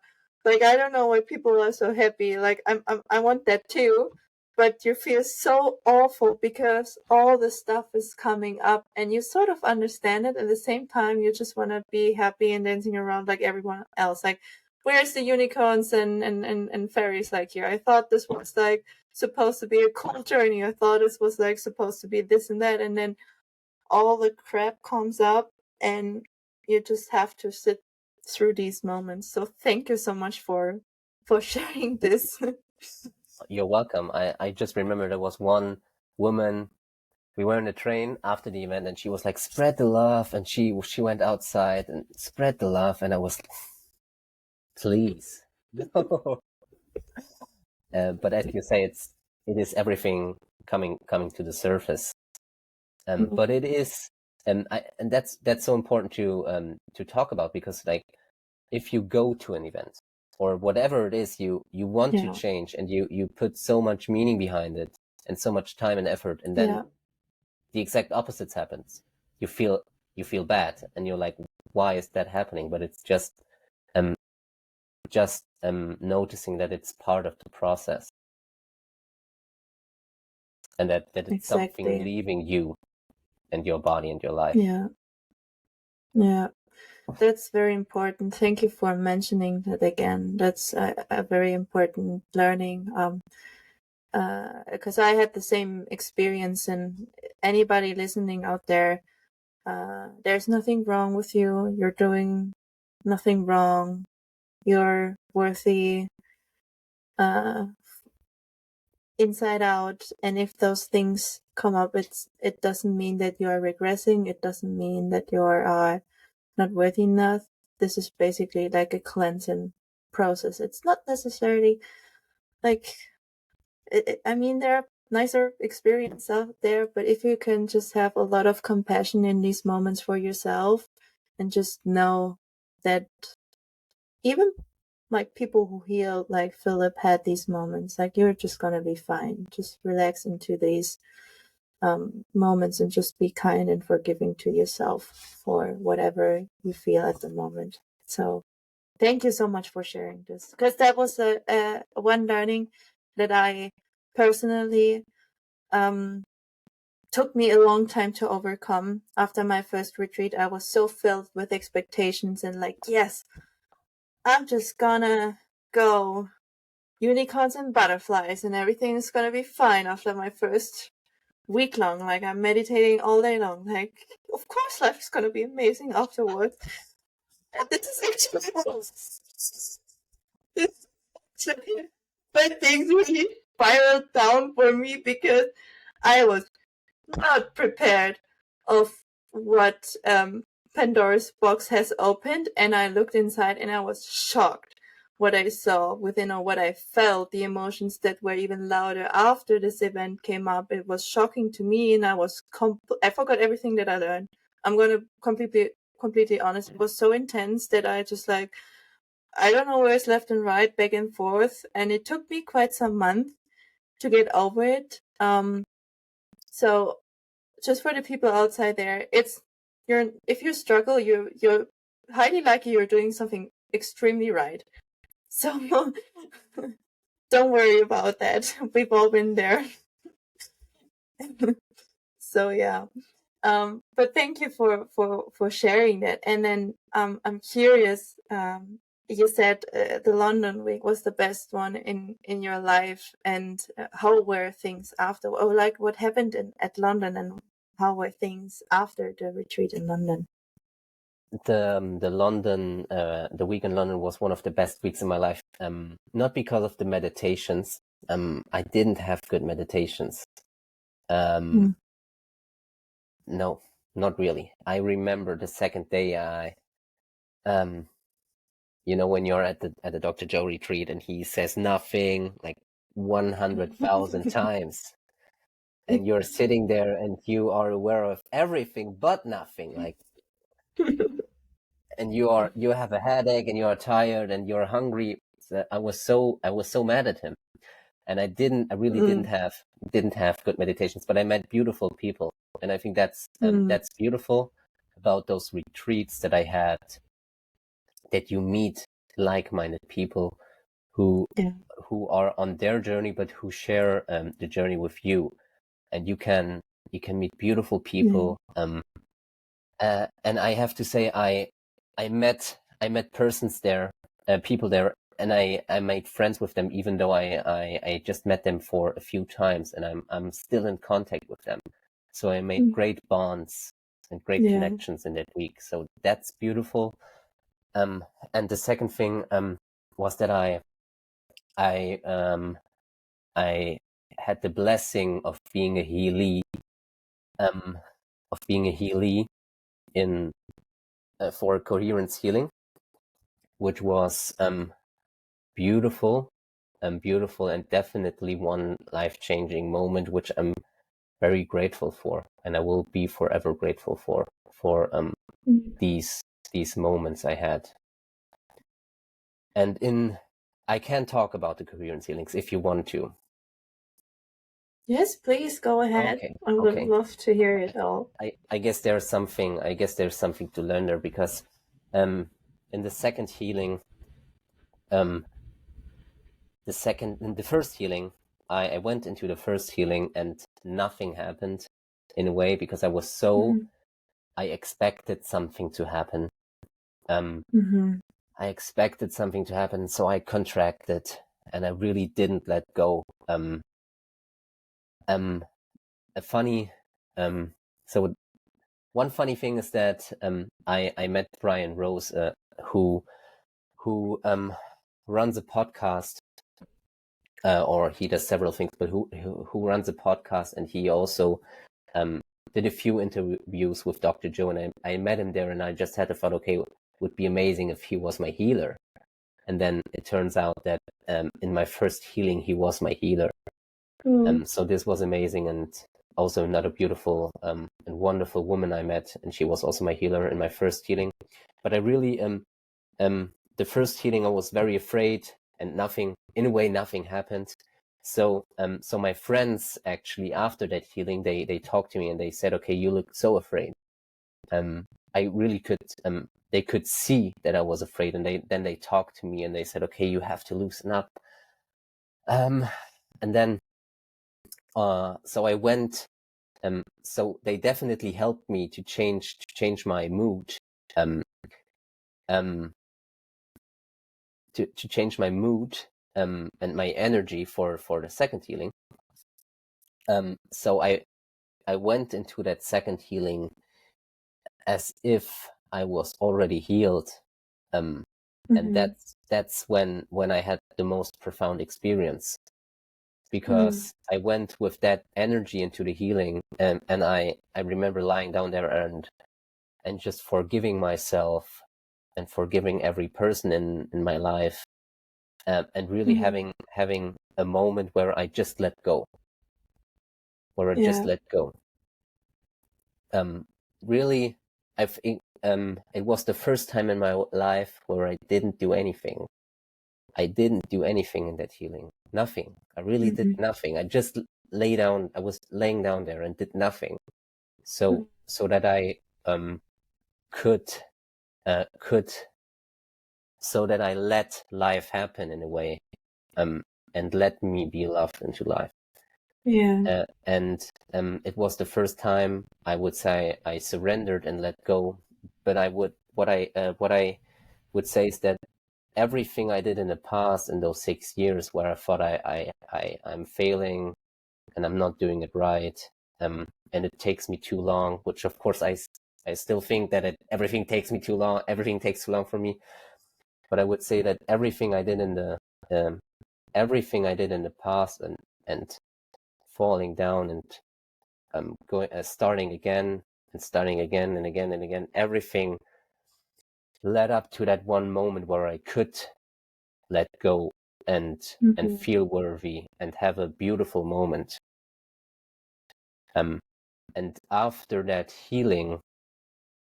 Like, I don't know why people are so happy. Like, I want that too. But you feel so awful because all the stuff is coming up, and you sort of understand it. At the same time, you just want to be happy and dancing around like everyone else. Like, where's the unicorns and fairies like here? I thought this was like supposed to be a cool journey. I thought this was like supposed to be this and that, and then all the crap comes up, and you just have to sit through these moments. So thank you so much for sharing this. You're welcome. I just remember there was one woman. We were in a train after the event, and she was like, "Spread the love," and she went outside and spread the love, and I was, please, no. But as you say, it is everything coming to the surface. But it is, and that's so important to talk about, because like if you go to an event or whatever it is you want to change, and you put so much meaning behind it and so much time and effort, and then the exact opposite happens. You feel bad, and you're like, why is that happening? But it's just noticing that it's part of the process, and that it's something leaving you and your body and your life. Yeah, that's very important. Thank you for mentioning that again. That's a very important learning. Because I had the same experience, and anybody listening out there, there's nothing wrong with you. You're doing nothing wrong. You're worthy, inside out. And if those things come up, it doesn't mean that you are regressing. It doesn't mean that you are not worthy enough. This is basically like a cleansing process. It's not necessarily like, I mean, there are nicer experiences out there, but if you can just have a lot of compassion in these moments for yourself, and just know that even like people who heal, like Philip, had these moments, like, you're just gonna be fine. Just relax into these moments, and just be kind and forgiving to yourself for whatever you feel at the moment. So thank you so much for sharing this, because that was a one learning that I personally took me a long time to overcome. After my first retreat, I was so filled with expectations and like, yes, I'm just gonna go unicorns and butterflies and everything is gonna be fine after my first week long. Like, I'm meditating all day long. Like, of course life is gonna be amazing afterwards. And this is actually but things really spiraled down for me, because I was not prepared of what Pandora's box has opened, and I looked inside and I was shocked what I saw within, or what I felt, the emotions that were even louder after this event came up. It was shocking to me, and I was I forgot everything that I learned. I'm gonna completely honest. It was so intense that I just like, I don't know where it's left and right, back and forth, and it took me quite some months to get over it. So just for the people outside there, if you struggle, you're highly likely you're doing something extremely right. So don't worry about that. We've all been there. So yeah. But thank you for sharing that. And then I'm curious. You said the London week was the best one in your life, and how were things after? Or like, what happened at London, and how were things after the retreat in London? The London the week in London was one of the best weeks in my life. Not because of the meditations. I didn't have good meditations. No, not really. I remember the second day you know, when you're at the Dr. Joe retreat and he says nothing like 100,000 times, and you're sitting there and you are aware of everything but nothing, like, and you have a headache and you're tired and you're hungry. So I was so mad at him, and I really didn't have good meditations, but I met beautiful people, and I think that's beautiful about those retreats that I had, that you meet like-minded people who are on their journey, but who share the journey with you, and you can meet beautiful people. And I have to say, I met persons there, people there, and I made friends with them, even though I just met them for a few times, and I'm still in contact with them. So I made great bonds and great connections in that week. So that's beautiful. And the second thing was that I had the blessing of being a healee, in for coherence healing, which was beautiful, and definitely one life-changing moment, which I'm very grateful for, and I will be forever grateful for these moments I had. And I can talk about the coherence healings if you want to. Yes, please go ahead. Okay. I would love to hear it all. I guess there's something to learn there, because in the second healing, in the first healing, I went into the first healing and nothing happened, in a way, because I was so, I expected something to happen. I expected something to happen, so I contracted, and I really didn't let go. So one funny thing is that I met Brian Rose, who runs a podcast, or he does several things, but who runs a podcast, and he also did a few interviews with Dr. Joe, and I met him there, and I just had the thought, okay, it would be amazing if he was my healer. And then it turns out that in my first healing, he was my healer. So this was amazing, and also another beautiful and wonderful woman I met, and she was also my healer in my first healing. But I really, the first healing, I was very afraid, and nothing happened. So my friends, actually, after that healing, they talked to me and they said, okay, you look so afraid. I really could, they could see that I was afraid, and they talked to me and they said, okay, you have to loosen up. And then, so I went, so they definitely helped me to change my mood, to change my mood, and my energy for the second healing. So I went into that second healing as if I was already healed, and that's when I had the most profound experience, because I went with that energy into the healing, and I remember lying down there and just forgiving myself and forgiving every person in my life, and really having a moment where I just let go, really, I think it was the first time in my life where I didn't do anything. I didn't do anything in that healing. Nothing. I really did nothing. I just lay down. I was laying down there and did nothing. So that I could so that I let life happen, in a way, and let me be loved into life. Yeah. And it was the first time, I would say, I surrendered and let go. But what I would say is that everything I did in the past, in those 6 years where I thought I'm failing and I'm not doing it right, and it takes me too long, which of course I still think that everything takes too long for me. But I would say that everything I did in the past, and falling down, and starting again and again and again, everything led up to that one moment where I could let go and feel worthy and have a beautiful moment. And after that healing,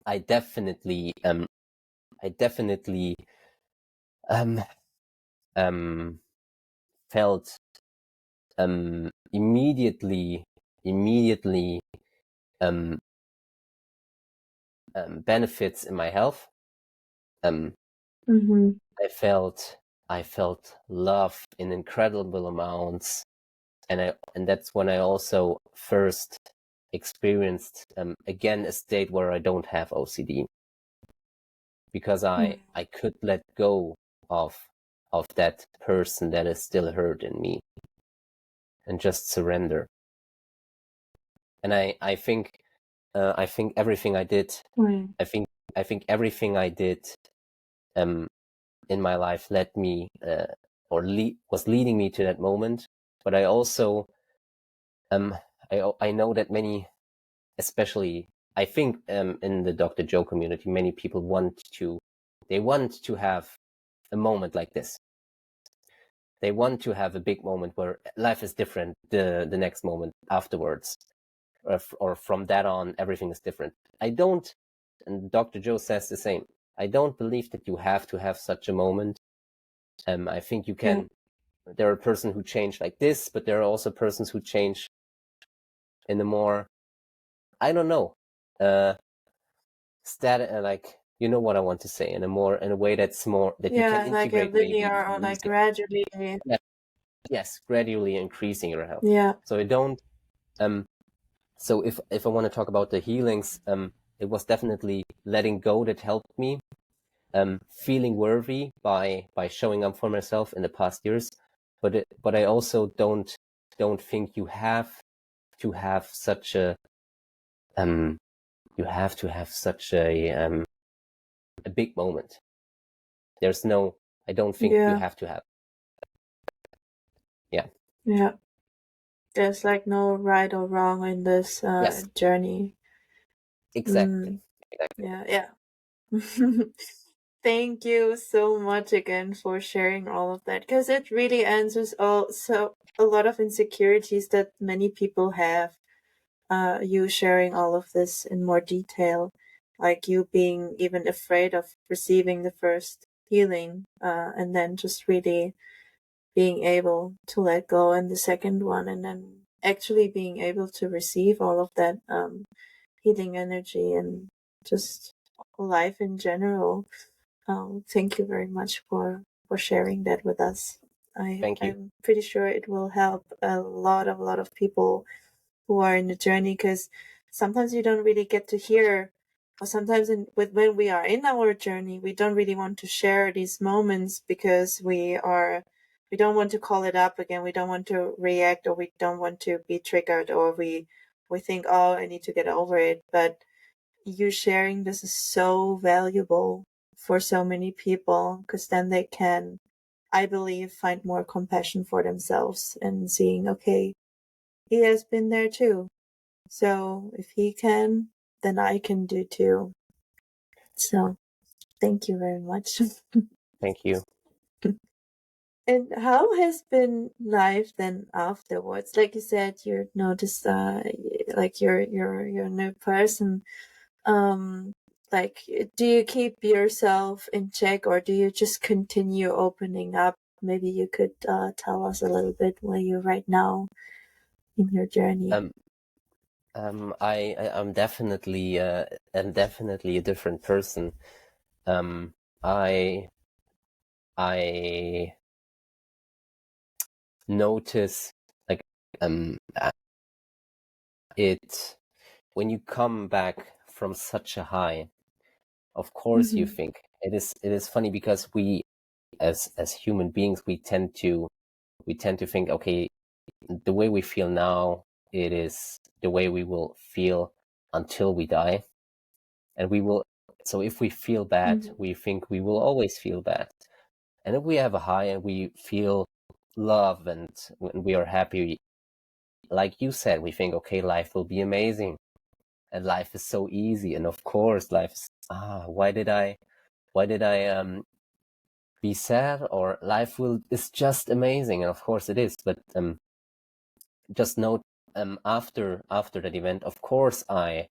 I definitely felt immediately benefits in my health. I felt love in incredible amounts, and that's when I also first experienced again a state where I don't have OCD, because I could let go of that person that is still hurt in me, and just surrender. And I think everything I did, I think everything I did in my life led me, was leading me to that moment. But I also I know that many, especially I think in the Dr. Joe community, many people want to have a moment like this. They want to have a big moment where life is different the next moment afterwards, or from that on everything is different. I don't, and Dr. Joe says the same. I don't believe that you have to have such a moment. I think you can, there are a person who change like this, but there are also persons who change in a more, I don't know, like, you know what I want to say, in a way that's more, that you can like a integrate maybe linear or like gradually. yes, gradually increasing your health. Yeah. So I don't, so if I want to talk about the healings, it was definitely letting go that helped me, feeling worthy by showing up for myself in the past years. But I also don't think you have to have such a, you have to have such a big moment. There's no, I don't think you have to have. Yeah. Yeah. There's like no right or wrong in this Yes. journey. Exactly. Exactly. Yeah. Thank you so much again for sharing all of that, because it really answers a lot of insecurities that many people have. You sharing all of this in more detail, like you being even afraid of receiving the first healing, and then just really being able to let go in the second one, and then actually being able to receive all of that healing energy and just life in general. Thank you very much for sharing that with us. Thank you. I'm pretty sure it will help a lot of people who are in the journey, because sometimes you don't really get to hear, or sometimes when we are in our journey, we don't really want to share these moments because we don't want to call it up again, we don't want to react, or we don't want to be triggered, or we think, oh, I need to get over it. But you sharing this is so valuable for so many people, because then they can, I believe, find more compassion for themselves and seeing, okay, he has been there too. So if he can, then I can do too. So thank you very much. Thank you. And how has been life then afterwards? Like you said, you noticed, like you're a new person. Um, like, do you keep yourself in check, or do you just continue opening up? Maybe you could tell us a little bit where you're right now in your journey. I'm definitely a different person. I notice, like, it, when you come back from such a high, of course you think it is funny, because we as human beings, we tend to think, okay, the way we feel now, it is the way we will feel until we die. And we will, so if we feel bad, we think we will always feel bad. And if we have a high and we feel love, and when we are happy, like you said, we think, okay, life will be amazing, and life is so easy. And of course life is, why did I be sad, or life is just amazing. And of course it is. But just note, after that event, of course I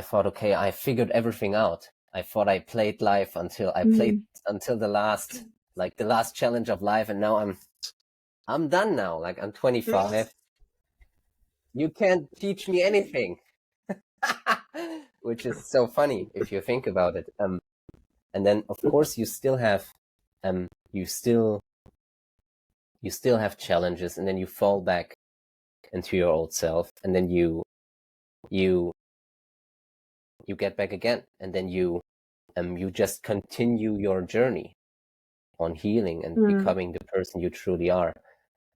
thought, okay, I figured everything out. I thought I played life until the last, like the last challenge of life, and now I'm done now. Like, I'm 25. You can't teach me anything. Which is so funny if you think about it. And then of course you still have you still have challenges, and then you fall back into your old self, and then you get back again, and then you just continue your journey on healing and becoming the person you truly are.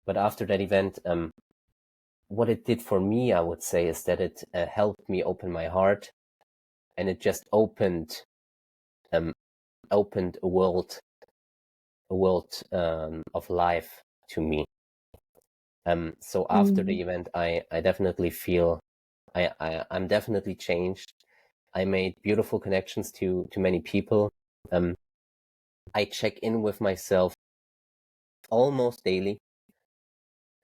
But after that event, what it did for me, I would say, is that it helped me open my heart, and it just opened a world of life to me. So after the event, I definitely feel I'm definitely changed. I made beautiful connections to many people. I check in with myself almost daily,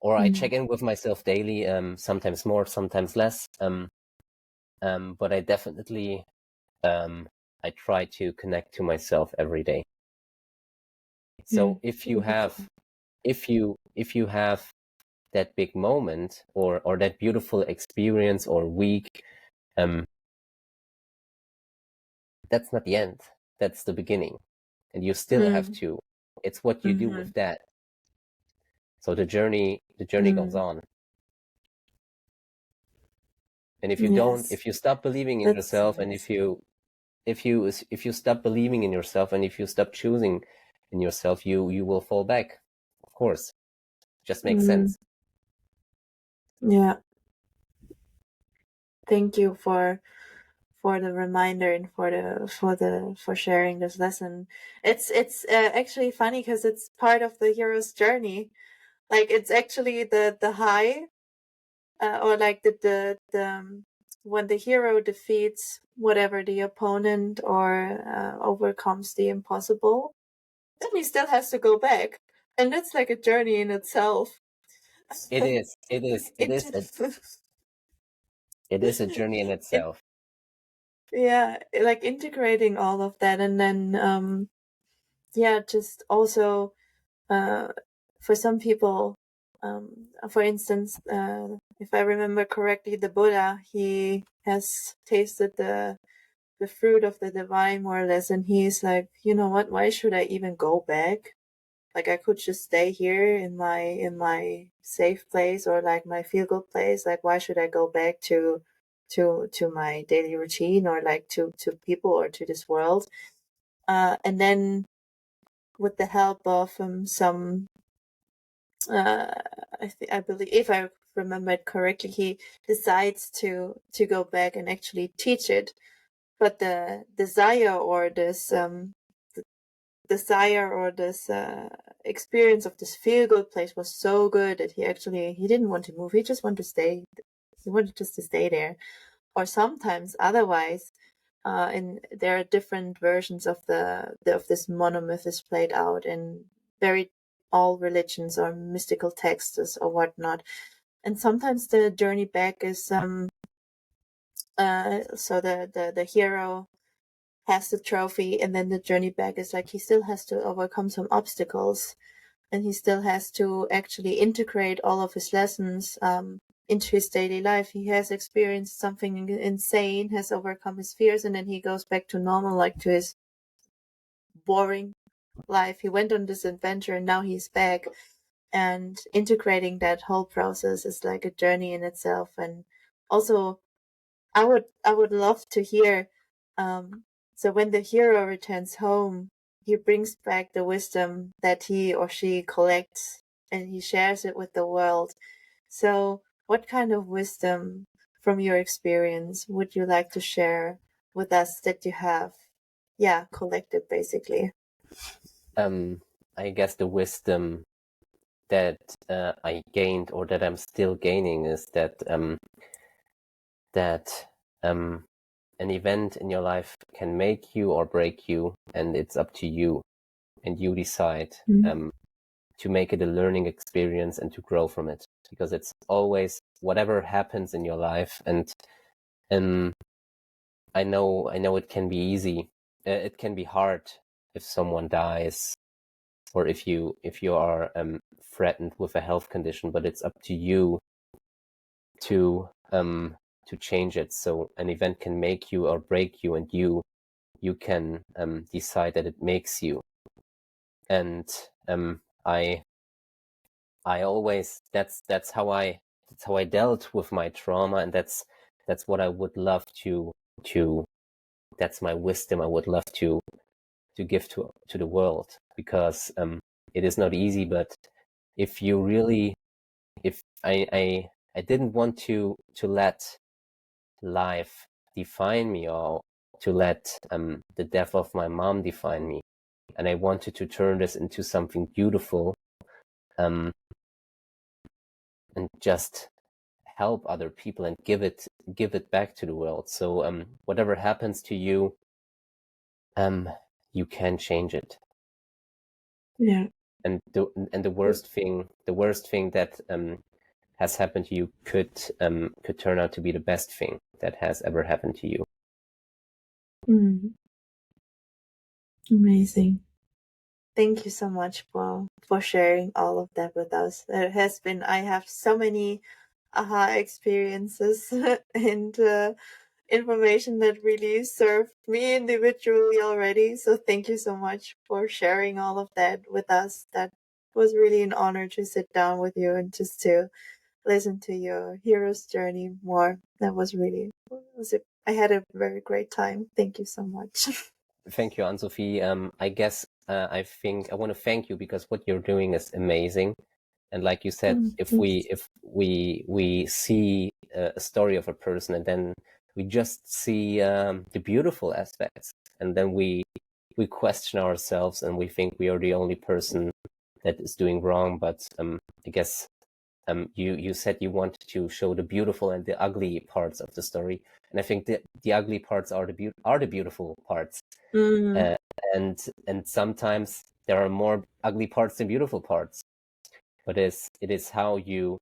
or I check in with myself daily, sometimes more, sometimes less. But I definitely, I try to connect to myself every day. So if you have that big moment or that beautiful experience or week, that's not the end. That's the beginning. And you still have to. It's what you do with that. So the journey goes on. And if you don't, if you stop believing in yourself, and if you stop believing in yourself, and if you stop choosing in yourself, you will fall back. Of course, just makes sense. Yeah. Thank you for the reminder and for sharing this lesson. It's actually funny because it's part of the hero's journey. Like it's actually the high, or like the when the hero defeats whatever the opponent or overcomes the impossible, then he still has to go back, and that's like a journey in itself. It is a journey in itself. Yeah, like integrating all of that, and then yeah, just also for some people, for instance, if I remember correctly, the Buddha, he has tasted the fruit of the divine more or less, and he's like, you know what, why should I even go back? Like I could just stay here in my safe place, or like my feel good place. Like why should I go back to my daily routine, or like to people or to this world? And then with the help of some I believe, if I remember it correctly, he decides to go back and actually teach it. But the desire or this experience of this feel good place was so good that he didn't want to move. He just wanted to stay. He wanted just to stay there. Or sometimes otherwise, and there are different versions of of this monomyth is played out in very all religions or mystical texts or whatnot. And sometimes the journey back is so the hero has the trophy, and then the journey back is like he still has to overcome some obstacles, and he still has to actually integrate all of his lessons into his daily life. He has experienced something insane, has overcome his fears, and then he goes back to normal, like to his boring life. He went on this adventure and now he's back. And integrating that whole process is like a journey in itself. And also, I would love to hear. So when the hero returns home, he brings back the wisdom that he or she collects, and he shares it with the world. So, what kind of wisdom from your experience would you like to share with us that you have, yeah, collected basically? I guess the wisdom that I gained, or that I'm still gaining, is that an event in your life can make you or break you, and it's up to you, and you decide to make it a learning experience and to grow from it, because it's always whatever happens in your life. And I know it can be easy, it can be hard if someone dies, or if you are threatened with a health condition, but it's up to you to change it. So an event can make you or break you, and you can decide that it makes you. And I always, that's how I dealt with my trauma, and that's what I would love to that's my wisdom I would love to give to the world, because it is not easy. But if you really, if I didn't want to let life define me, or to let the death of my mom define me, and I wanted to turn this into something beautiful, and just help other people and give it back to the world. So whatever happens to you, you can change it. Yeah. And the worst thing that has happened to you could turn out to be the best thing that has ever happened to you. Amazing. Thank you so much for sharing all of that with us. I have so many aha experiences and information that really served me individually already. So thank you so much for sharing all of that with us. That was really an honor to sit down with you and just to listen to your hero's journey more. That was really, I had a very great time. Thank you so much. Thank you, Anne-Sophie. I guess I think I want to thank you because what you're doing is amazing. And like you said, if we see a story of a person and then we just see the beautiful aspects, and then we question ourselves and we think we are the only person that is doing wrong. But I guess you said you wanted to show the beautiful and the ugly parts of the story, and I think the ugly parts are the beautiful parts. And sometimes there are more ugly parts than beautiful parts. But it is how you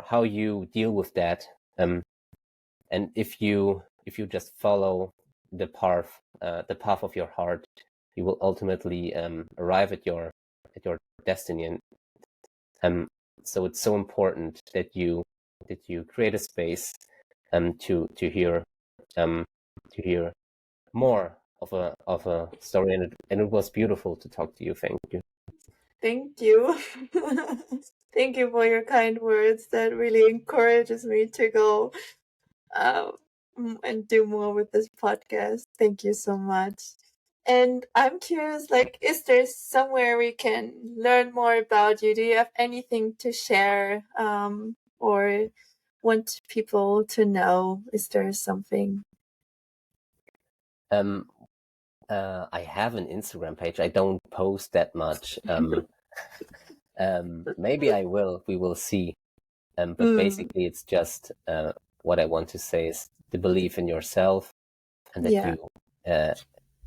how you deal with that. And if you just follow the path of your heart, you will ultimately arrive at your destiny. And so it's so important that you create a space to hear more of a story, and it was beautiful to talk to you. Thank you. Thank you. Thank you for your kind words. That really encourages me to go and do more with this podcast. Thank you so much. And I'm curious, like, is there somewhere we can learn more about you? Do you have anything to share or want people to know? Is there something? I have an Instagram page. I don't post that much. Maybe I will. We will see. But basically, it's just what I want to say is the belief in yourself, and that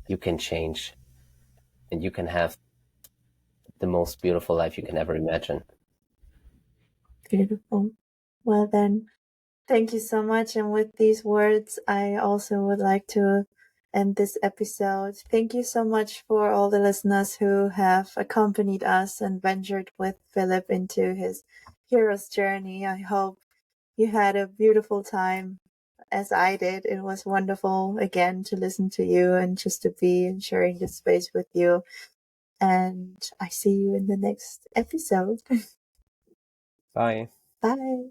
you can change, and you can have the most beautiful life you can ever imagine. Beautiful. Well then, thank you so much. And with these words, I also would like to end this episode. Thank you so much for all the listeners who have accompanied us and ventured with Philip into his hero's journey. I hope you had a beautiful time as I did. It was wonderful again to listen to you and just to be and sharing this space with you. And I see you in the next episode. Bye. Bye.